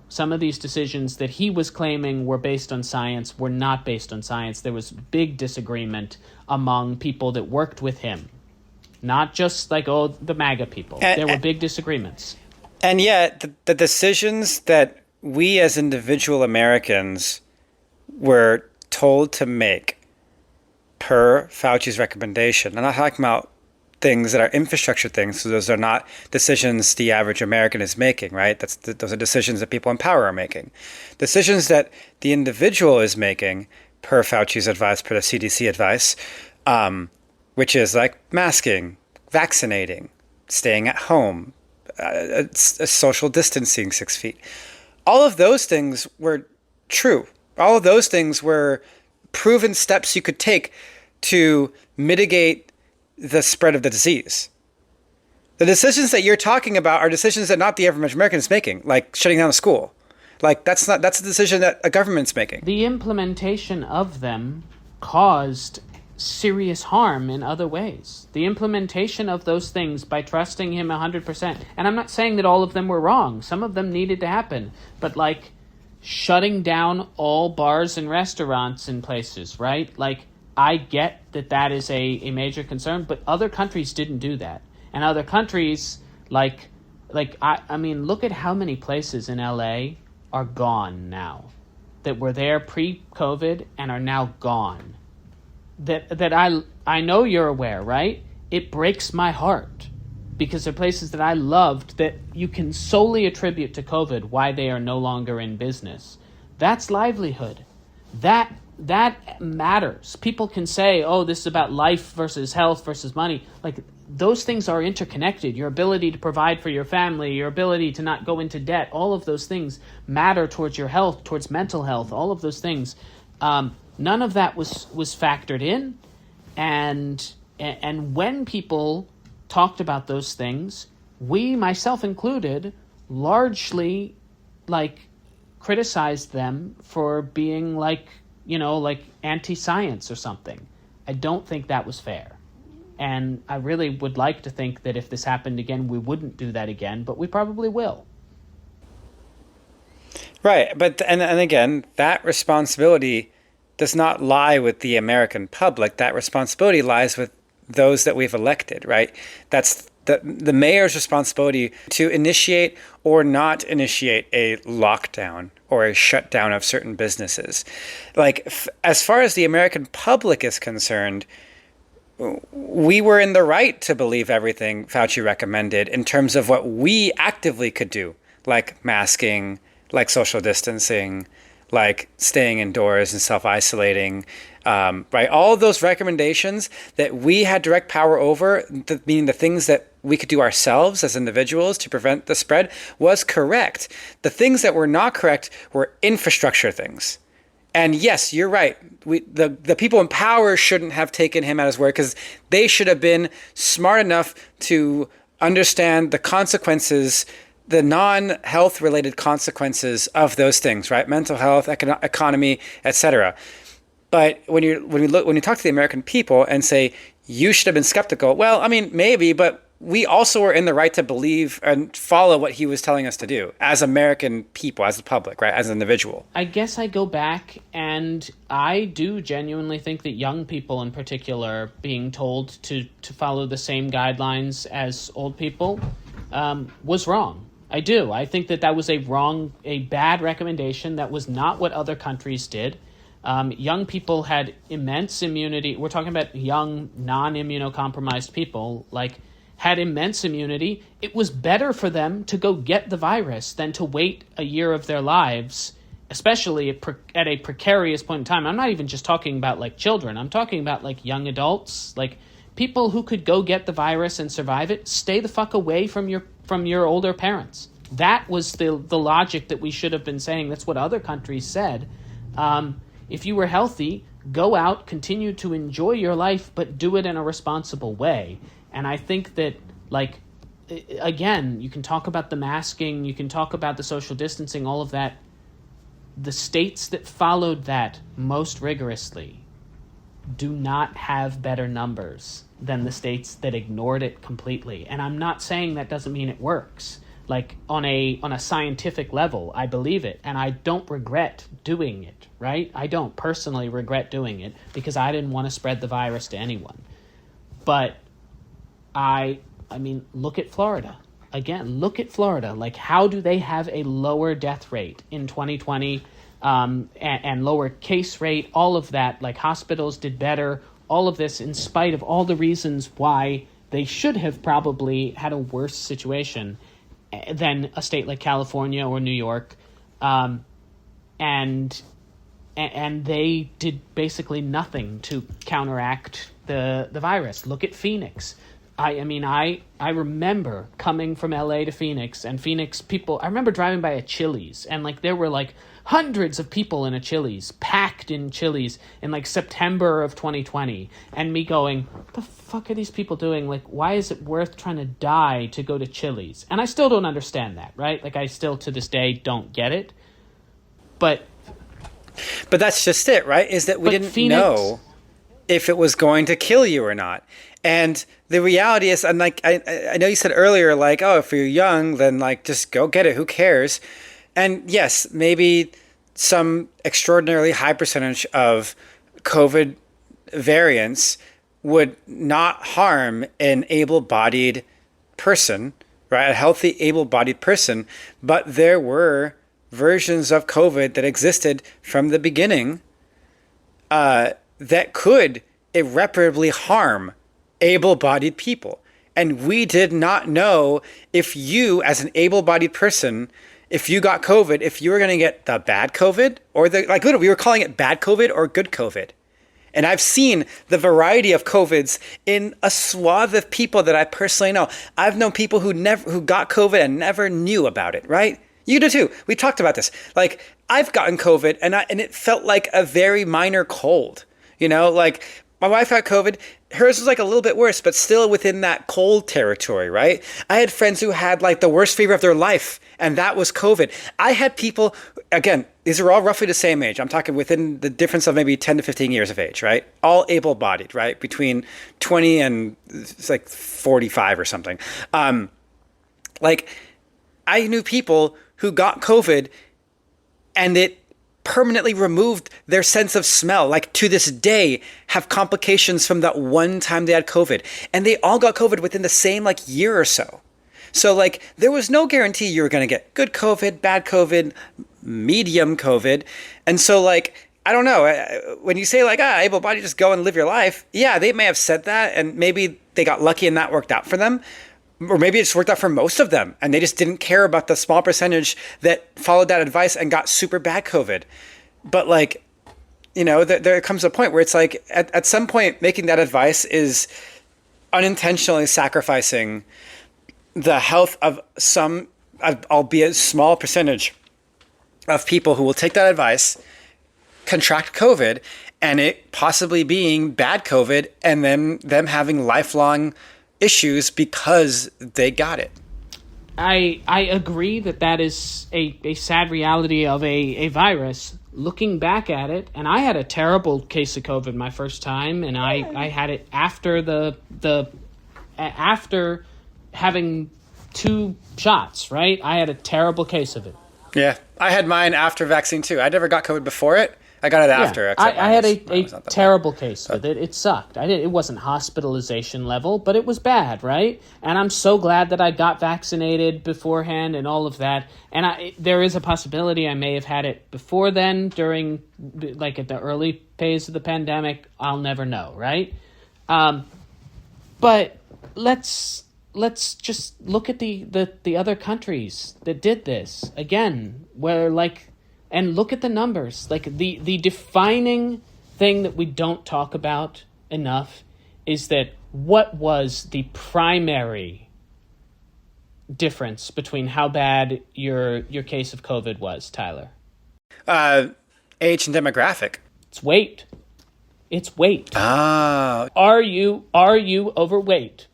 Some of these decisions that he was claiming were based on science were not based on science. There was big disagreement among people that worked with him. Not just like, oh, the MAGA people. There were big disagreements. And yet, the decisions that we as individual Americans were told to make per Fauci's recommendation. I'm not talking about things that are infrastructure things, so those are not decisions the average American is making, right? Those are decisions that people in power are making. Decisions that the individual is making per Fauci's advice, per the CDC advice, which is like masking, vaccinating, staying at home, social distancing 6 feet. All of those things were true. All of those things were proven steps you could take to mitigate the spread of the disease. The decisions that you're talking about are decisions that not the average American is making, like shutting down a school. Like that's a decision that a government's making. The implementation of them caused serious harm in other ways. The implementation of those things by trusting him 100%. And I'm not saying that all of them were wrong. Some of them needed to happen. But like shutting down all bars and restaurants in places, right? Like, I get that is a major concern, but other countries didn't do that. And other countries, I mean, look at how many places in LA are gone now that were there pre-COVID and are now gone. That I know you're aware, right? It breaks my heart because they're places that I loved that you can solely attribute to COVID why they are no longer in business. That's livelihood. That matters. People can say, oh, this is about life versus health versus money. Like, those things are interconnected. Your ability to provide for your family, your ability to not go into debt, all of those things matter towards your health, towards mental health, all of those things. None of that was factored in. And when people talked about those things, we, myself included, largely criticized them for being like anti-science or something. I don't think that was fair. And I really would like to think that if this happened again, we wouldn't do that again, but we probably will. Right. But, and again, that responsibility does not lie with the American public. That responsibility lies with those that we've elected, right? That's the mayor's responsibility to initiate or not initiate a lockdown or a shutdown of certain businesses. Like, as far as the American public is concerned, we were in the right to believe everything Fauci recommended in terms of what we actively could do, like masking, like social distancing, like staying indoors and self-isolating, right? All of those recommendations that we had direct power over, meaning the things that we could do ourselves as individuals to prevent the spread, was correct. The things that were not correct were infrastructure things. And yes, you're right. The people in power shouldn't have taken him at his word, because they should have been smart enough to understand the consequences, the non-health related consequences of those things, right? Mental health, economy, etc. But when you talk to the American people and say you should have been skeptical, well, I mean, maybe, but we also were in the right to believe and follow what he was telling us to do as American people, as the public, right? As an individual. I guess I go back, and I do genuinely think that young people in particular being told to follow the same guidelines as old people was wrong. I do. I think that was a bad recommendation. That was not what other countries did. Young people had immense immunity. We're talking about young, non-immunocompromised people, had immense immunity. It was better for them to go get the virus than to wait a year of their lives, especially at a precarious point in time. I'm not even just talking about children. I'm talking about young adults, people who could go get the virus and survive it. Stay the fuck away from your older parents. That was the logic that we should have been saying. That's what other countries said. If you were healthy, go out, continue to enjoy your life, but do it in a responsible way. And I think that, again, you can talk about the masking, you can talk about the social distancing, all of that. The states that followed that most rigorously do not have better numbers than the states that ignored it completely. And I'm not saying that doesn't mean it works. On a scientific level, I believe it, and I don't regret doing it, right? I don't personally regret doing it because I didn't want to spread the virus to anyone. But I mean, look at Florida. Again, look at Florida. How do they have a lower death rate in 2020 and lower case rate? All of that, hospitals did better. All of this in spite of all the reasons why they should have probably had a worse situation than a state like California or New York. And they did basically nothing to counteract the virus. Look at Phoenix. I remember coming from LA to Phoenix, and Phoenix people, I remember driving by a Chili's, and there were hundreds of people in a Chili's, packed in Chili's in September of 2020, and me going, what the fuck are these people doing? Why is it worth trying to die to go to Chili's? And I still don't understand that, right? I still to this day don't get it. But that's just it, right? Is that we didn't know if it was going to kill you or not. And the reality is, and I know you said earlier, oh, if you're young, then just go get it. Who cares? And yes, maybe some extraordinarily high percentage of COVID variants would not harm an able-bodied person, right? A healthy, able-bodied person. But there were versions of COVID that existed from the beginning that could irreparably harm able-bodied people. And we did not know if you, as an able-bodied person, if you got COVID, if you were going to get the bad COVID or literally we were calling it bad COVID or good COVID. And I've seen the variety of COVIDs in a swath of people that I personally know. I've known people who got COVID and never knew about it, right? You do too. We talked about this. I've gotten COVID and it felt like a very minor cold, my wife got COVID. Hers was a little bit worse, but still within that cold territory, right? I had friends who had the worst fever of their life, and that was COVID. I had people, again, these are all roughly the same age. I'm talking within the difference of maybe 10 to 15 years of age, right? All able-bodied, right? Between 20 and 45 or something. I knew people who got COVID and it permanently removed their sense of smell. Like, to this day, have complications from that one time they had COVID. And they all got COVID within the same like year or so. So like, there was no guarantee you were going to get good COVID, bad COVID, medium COVID. And so like, I don't know, when you say like, able-bodied, just go and live your life. Yeah, they may have said that, and maybe they got lucky and that worked out for them. Or maybe it just worked out for most of them, and they just didn't care about the small percentage that followed that advice and got super bad COVID. But like, you know, there comes a point where it's like, at some point, making that advice is unintentionally sacrificing the health of some, albeit small percentage of people who will take that advice, contract COVID, and it possibly being bad COVID, and then them having lifelong issues because they got it. I agree that is a sad reality of a virus. Looking back at it, and I had a terrible case of COVID my first time, and I had it after after having 2 shots, right? I had a terrible case of it. Yeah, I had mine after vaccine too. I never got COVID before it. I got it after. I had a terrible case with it. It sucked. It wasn't hospitalization level, but it was bad, right? And I'm so glad that I got vaccinated beforehand and all of that. And there is a possibility I may have had it before then, during, like, at the early phase of the pandemic. I'll never know, right? But let's just look at the other countries that did this again, where like. And look at the numbers. Like, the defining thing that we don't talk about enough is that what was the primary difference between how bad your case of COVID was, Tyler? Age and demographic. It's weight. It's weight. Ah. Are you overweight?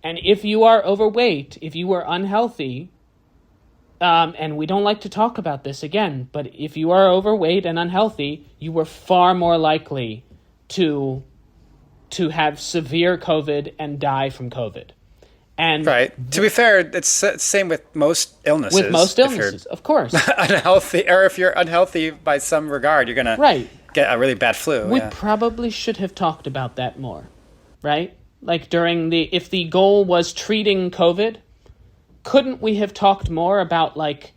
And if you are overweight, if you are unhealthy, and we don't like to talk about this again, but if you are overweight and unhealthy, you were far more likely to have severe COVID and die from COVID. And right. To be fair, it's the same with most illnesses. With most illnesses, of course. Unhealthy, or if you're unhealthy by some regard, you're going to get a really bad flu. We probably should have talked about that more, right? Like, if the goal was treating COVID, couldn't we have talked more about, like,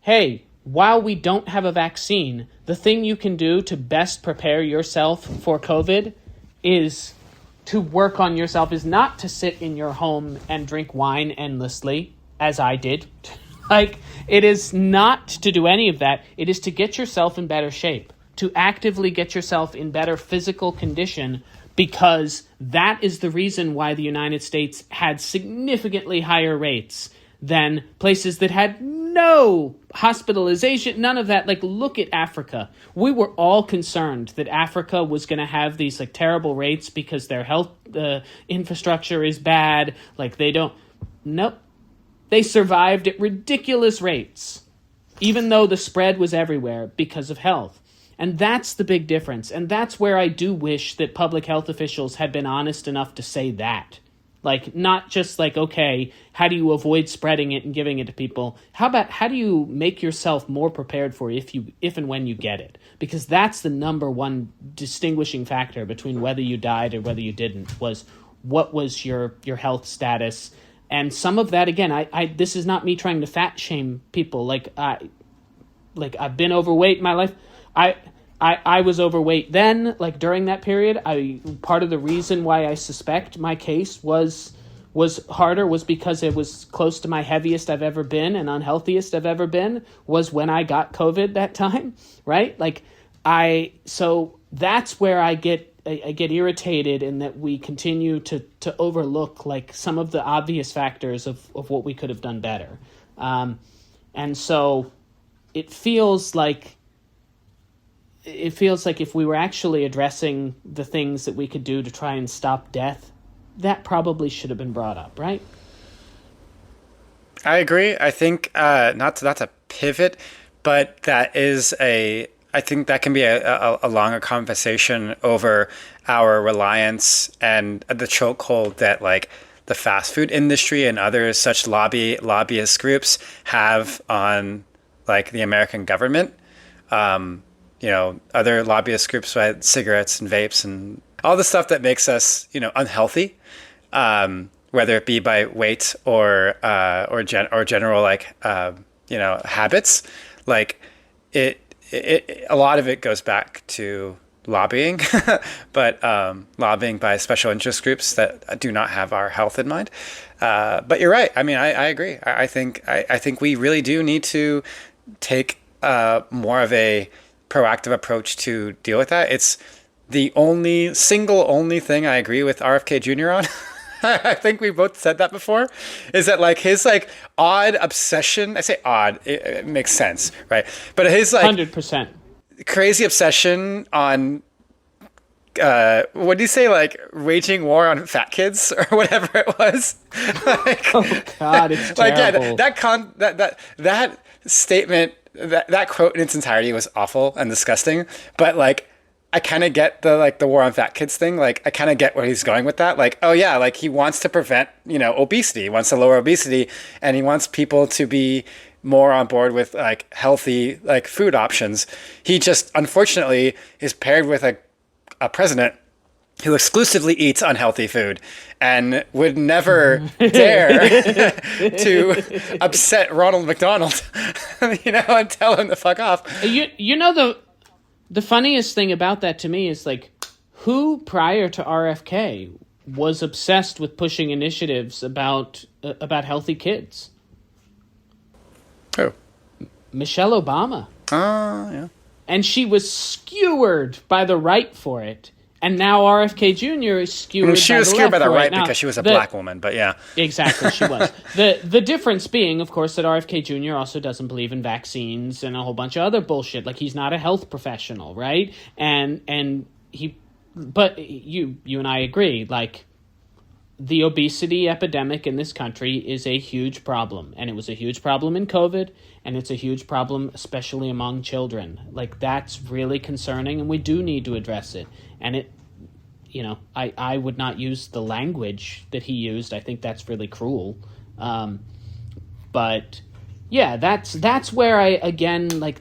hey, while we don't have a vaccine, the thing you can do to best prepare yourself for COVID is to work on yourself, is not to sit in your home and drink wine endlessly, as I did. Like, it is not to do any of that. It is to get yourself in better shape, to actively get yourself in better physical condition, because that is the reason why the United States had significantly higher rates than places that had no hospitalization, none of that. Like, look at Africa. We were all concerned that Africa was going to have these, like, terrible rates because their health infrastructure is bad. Like, nope. They survived at ridiculous rates, even though the spread was everywhere because of health. And that's the big difference. And that's where I do wish that public health officials had been honest enough to say that. Like, not just like, okay, how do you avoid spreading it and giving it to people? How about, how do you make yourself more prepared for if and when you get it? Because that's the number one distinguishing factor between whether you died or whether you didn't, was what was your health status. And some of that, again, I this is not me trying to fat shame people. Like I've been overweight in my life. I was overweight then, like during that period. Part of the reason why I suspect my case was harder was because it was close to my heaviest I've ever been and unhealthiest I've ever been, was when I got COVID that time, right? So that's where I get irritated, in that we continue to overlook like some of the obvious factors of what we could have done better. And so it feels like if we were actually addressing the things that we could do to try and stop death, that probably should have been brought up, right? I agree. I think not to pivot, but I think that can be a longer conversation over our reliance and the chokehold that like the fast food industry and other such lobbyist groups have on like the American government. Other lobbyist groups by cigarettes and vapes and all the stuff that makes us, unhealthy, whether it be by weight or general habits. Like a lot of it goes back to lobbying, but lobbying by special interest groups that do not have our health in mind. But you're right. I mean, I agree. I think we really do need to take more of a proactive approach to deal with that. It's the only thing I agree with RFK Jr. on. I think we both said that before, is that like his like odd obsession. I say odd, it makes sense, right? But his like 100% crazy obsession on what do you say, like waging war on fat kids or whatever it was. Like, oh God, it's terrible. Like that statement, that quote in its entirety was awful and disgusting. But like, I kind of get the war on fat kids thing. Like, I kind of get where he's going with that. Like, oh yeah, like he wants to prevent, obesity. He wants to lower obesity, and he wants people to be more on board with like healthy like food options. He just unfortunately is paired with a president who exclusively eats unhealthy food and would never dare to upset Ronald McDonald, and tell him to fuck off. The funniest thing about that to me is like, who prior to RFK was obsessed with pushing initiatives about healthy kids? Who? Michelle Obama. Oh, yeah. And she was skewered by the right for it. And now RFK Jr. is skewered she by was the skewered left by the for right it. Now, because she was a black woman, but yeah. Exactly, she was. The difference being, of course, that RFK Jr. also doesn't believe in vaccines and a whole bunch of other bullshit. Like, he's not a health professional, right? But you and I agree, like, the obesity epidemic in this country is a huge problem. And it was a huge problem in COVID, and it's a huge problem especially among children. Like, that's really concerning, and we do need to address it. And it, I would not use the language that he used. I think that's really cruel. But yeah, that's where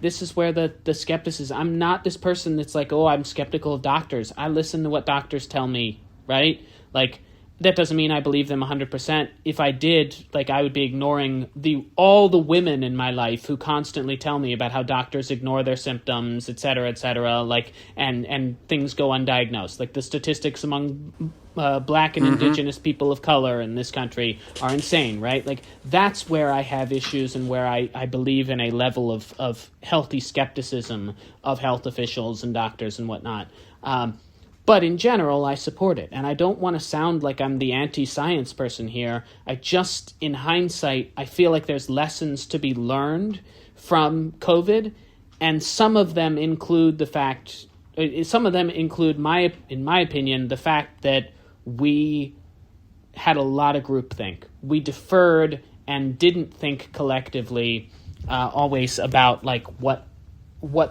this is where the skepticism. I'm not this person that's like, oh, I'm skeptical of doctors. I listen to what doctors tell me, right? Like, that doesn't mean I believe them 100%. If I did, like, I would be ignoring all the women in my life who constantly tell me about how doctors ignore their symptoms, et cetera, like, and things go undiagnosed. Like, the statistics among black and indigenous people of color in this country are insane, right? Like, that's where I have issues and where I believe in a level of healthy skepticism of health officials and doctors and whatnot. But in general, I support it. And I don't want to sound like I'm the anti-science person here. I just, in hindsight, I feel like there's lessons to be learned from COVID. And some of them include in my opinion, the fact that we had a lot of groupthink. We deferred and didn't think collectively always about like what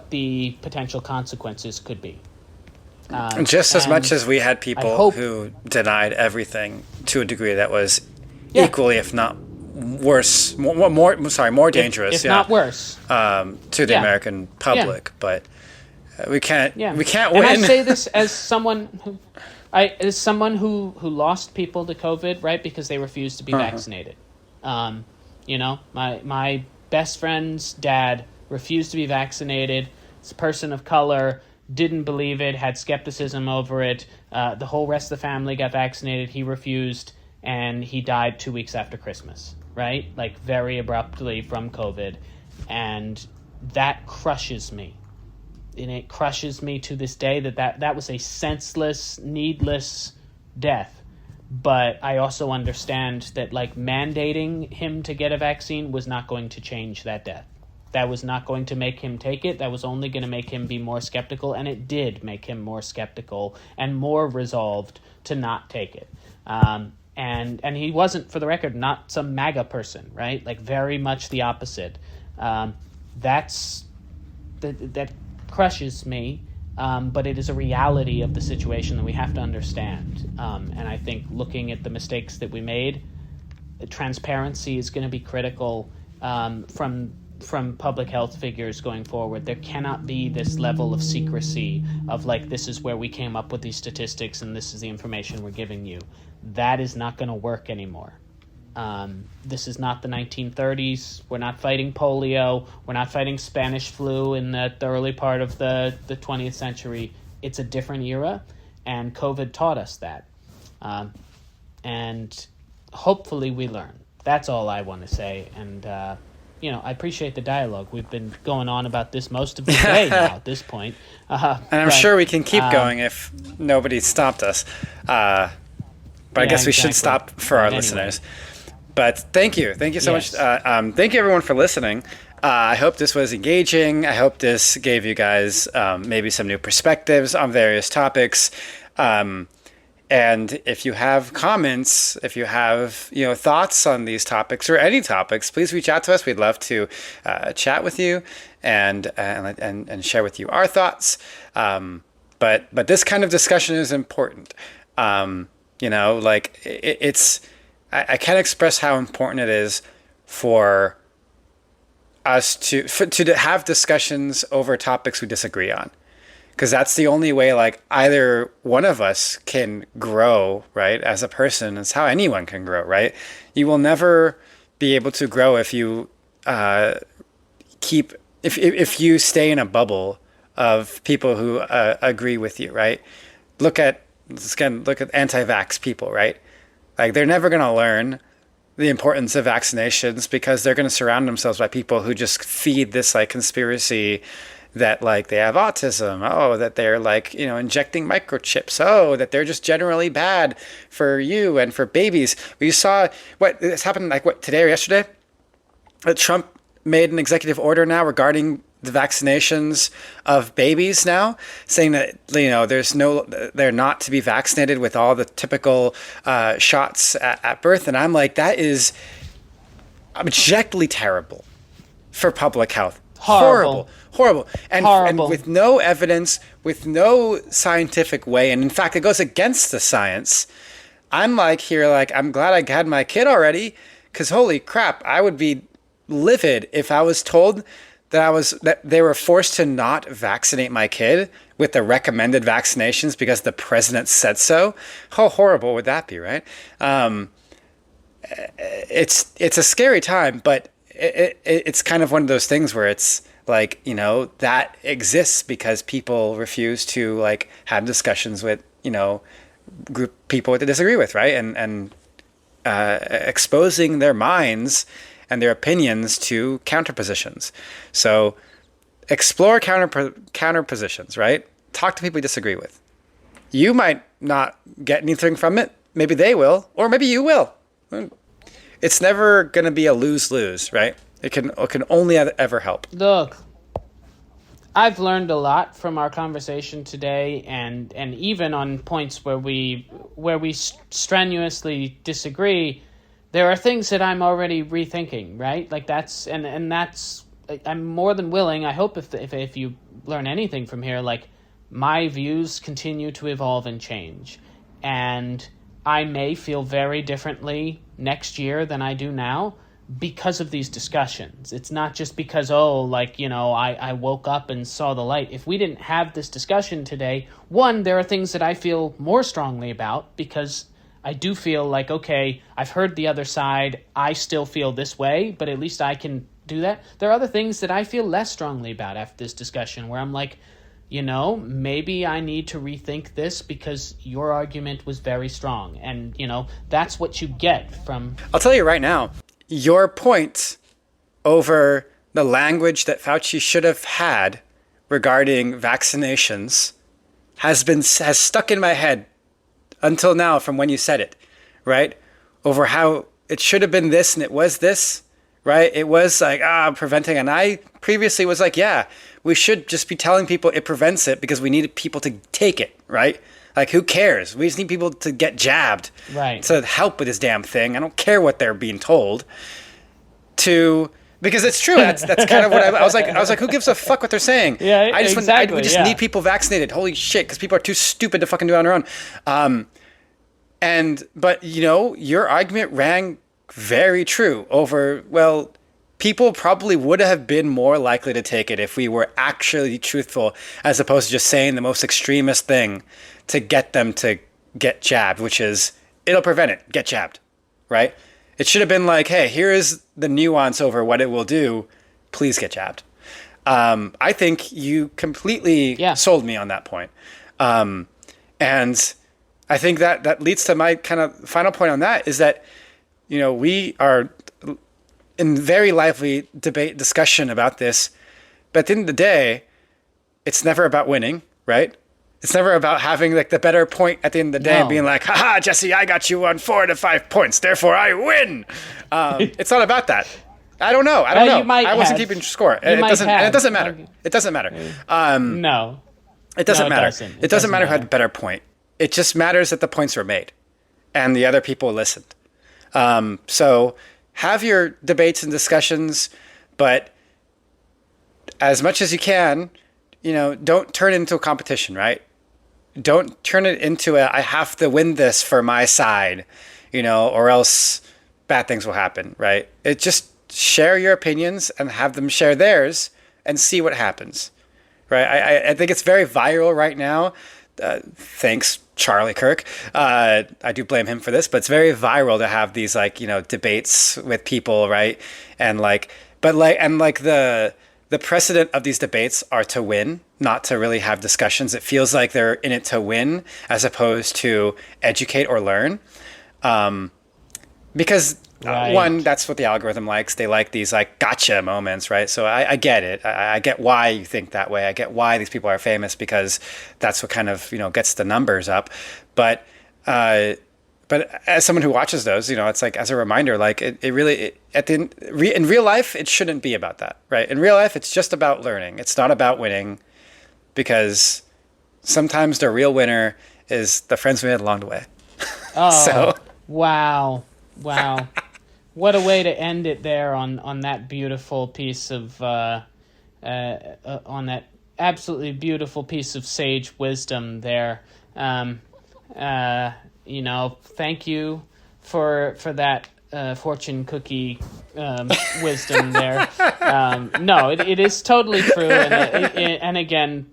the potential consequences could be. Just as much as we had people who denied everything to a degree that was equally, if not worse, more dangerous, if not worse, to the American public. But we can't win. And I say this as someone who lost people to COVID, right? Because they refused to be vaccinated. My best friend's dad refused to be vaccinated. It's a person of color. Didn't believe it, had skepticism over it. The whole rest of the family got vaccinated. He refused, and he died 2 weeks after Christmas, right? Like, very abruptly from COVID. And that crushes me. And it crushes me to this day that was a senseless, needless death. But I also understand that, like, mandating him to get a vaccine was not going to change that death. That was not going to make him take it. That was only going to make him be more skeptical, and it did make him more skeptical and more resolved to not take it. And he wasn't, for the record, not some MAGA person, right? Like, very much the opposite. That crushes me, but it is a reality of the situation that we have to understand. And I think looking at the mistakes that we made, transparency is going to be critical from from public health figures going forward. There cannot be this level of secrecy of like, this is where we came up with these statistics and this is the information we're giving you. That is not going to work anymore. This is not the 1930s. We're not fighting polio. We're not fighting Spanish flu in the early part of the 20th century. It's a different era, and COVID taught us that. And hopefully we learn. That's all I want to say. And, I appreciate the dialogue. We've been going on about this most of the day now at this point. And I'm sure we can keep going if nobody stopped us. But I guess we should stop for our listeners. But thank you so much. Thank you everyone for listening. I hope this was engaging. I hope this gave you guys maybe some new perspectives on various topics. And if you have comments, if you have thoughts on these topics or any topics, please reach out to us. We'd love to chat with you and share with you our thoughts. But this kind of discussion is important. I can't express how important it is for us to have discussions over topics we disagree on, because that's the only way like either one of us can grow, right, as a person. It's how anyone can grow, right? You will never be able to grow if you if you stay in a bubble of people who agree with you, right? Look at anti-vax people, right? Like, they're never going to learn the importance of vaccinations because they're going to surround themselves by people who just feed this like conspiracy that like they have autism, that they're like, injecting microchips, that they're just generally bad for you and for babies. We saw this happened today or yesterday, that Trump made an executive order now regarding the vaccinations of babies now, saying that they're not to be vaccinated with all the typical shots at birth. And I'm like, that is objectively terrible for public health. Horrible. And with no evidence, with no scientific way, and in fact it goes against the science. I'm glad I had my kid already, because holy crap, I would be livid if I was told that they were forced to not vaccinate my kid with the recommended vaccinations because the president said so. How horrible would that be, right? It's a scary time, but it's kind of one of those things where it's like, that exists because people refuse to like have discussions with, group people that they disagree with, right? And exposing their minds and their opinions to counterpositions. So explore counter positions, right? Talk to people you disagree with. You might not get anything from it. Maybe they will, or maybe you will. It's never going to be a lose-lose, right? It can only ever help. Look, I've learned a lot from our conversation today, and even on points where we strenuously disagree, there are things that I'm already rethinking, right? Like that's I'm more than willing. I hope if you learn anything from here, like my views continue to evolve and change, and I may feel very differently next year than I do now because of these discussions. It's not just because, I woke up and saw the light. If we didn't have this discussion today, one, there are things that I feel more strongly about because I do feel like, okay, I've heard the other side. I still feel this way, but at least I can do that. There are other things that I feel less strongly about after this discussion where I'm like, maybe I need to rethink this because your argument was very strong. And, that's what you get from... I'll tell you right now, your point over the language that Fauci should have had regarding vaccinations has stuck in my head until now from when you said it, right? Over how it should have been this and it was this, right? It was like, preventing. And I previously was like, yeah, we should just be telling people it prevents it because we need people to take it, right? Like, who cares? We just need people to get jabbed, right, to help with this damn thing. I don't care what they're being told because it's true. That's kind of what I was like, who gives a fuck what they're saying? Yeah, we just need people vaccinated. Holy shit, because people are too stupid to fucking do it on their own. But your argument rang very true over, well, people probably would have been more likely to take it if we were actually truthful, as opposed to just saying the most extremist thing to get them to get jabbed, which is, it'll prevent it, get jabbed, right? It should have been like, hey, here is the nuance over what it will do, please get jabbed. I think you completely sold me on that point. And I think that leads to my kind of final point on that, is that, we are in very lively discussion about this, but at the end of the day, it's never about winning, right? It's never about having like the better point at the end of the day and being like, haha, Jesse, I got you on 4 to 5 points, therefore I win. It's not about that. I don't know. I wasn't keeping score. It doesn't matter. It doesn't matter. No. It doesn't matter. It doesn't matter who had the better point. It just matters that the points were made and the other people listened. So have your debates and discussions, but as much as you can, don't turn it into a competition, right? Don't turn it into I have to win this for my side, or else bad things will happen, right? It just share your opinions and have them share theirs and see what happens, right? I think it's very viral right now. Thanks, Charlie Kirk. I do blame him for this, but it's very viral to have these debates with people, right? And the precedent of these debates are to win, not to really have discussions. It feels like they're in it to win as opposed to educate or learn. Because one, that's what the algorithm likes. They like these gotcha moments, right? So I get it. I get why you think that way. I get why these people are famous, because that's what kind of, gets the numbers up. But as someone who watches those, it's like, as a reminder, in real life, it shouldn't be about that, right? In real life, it's just about learning. It's not about winning, because sometimes the real winner is the friends we made along the way. Oh, wow. What a way to end it there on that beautiful piece of, on that absolutely beautiful piece of sage wisdom there. Thank you for that fortune cookie wisdom there. No, it is totally true. And again,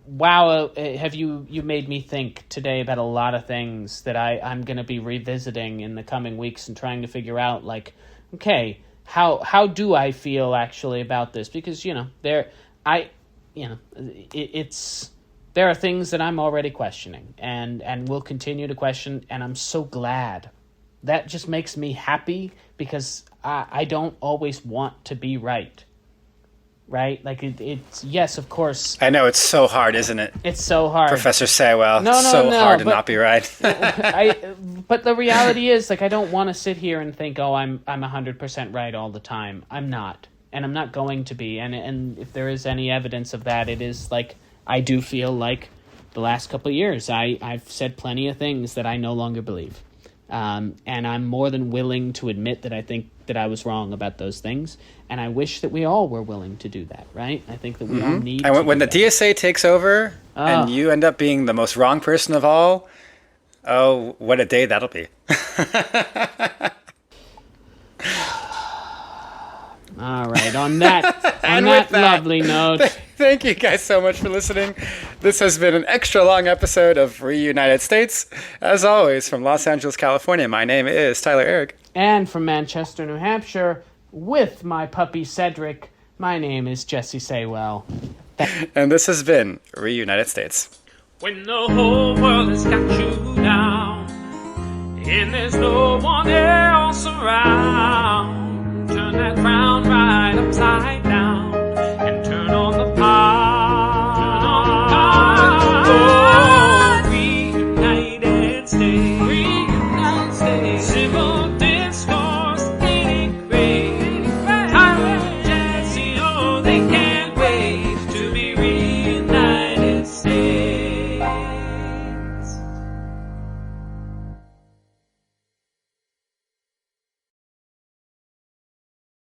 wow, have you made me think today about a lot of things that I'm going to be revisiting in the coming weeks and trying to figure out, okay, how do I feel actually about this? Because, there are things that I'm already questioning and will continue to question, and I'm so glad. That just makes me happy, because I don't always want to be right. Right? It's yes, of course. I know, it's so hard, isn't it? It's so hard. Professor Saywell. No, hard to not be right. But the reality is, I don't want to sit here and think, I'm 100% right all the time. I'm not. And I'm not going to be. And if there is any evidence of that, it is I do feel like the last couple of years, I've said plenty of things that I no longer believe. And I'm more than willing to admit that I think that I was wrong about those things. And I wish that we all were willing to do that, right? I think that we all need to. And when the DSA takes over and you end up being the most wrong person of all, oh, what a day that'll be. All right, on that lovely note. Thank you guys so much for listening. This has been an extra long episode of Reunited States. As always, from Los Angeles, California, my name is Tyler Eric. And from Manchester, New Hampshire, with my puppy Cedric, my name is Jesse Saywell. And this has been Reunited States. When the whole world has got you down, and there's no one else around, turn that frown right upside down.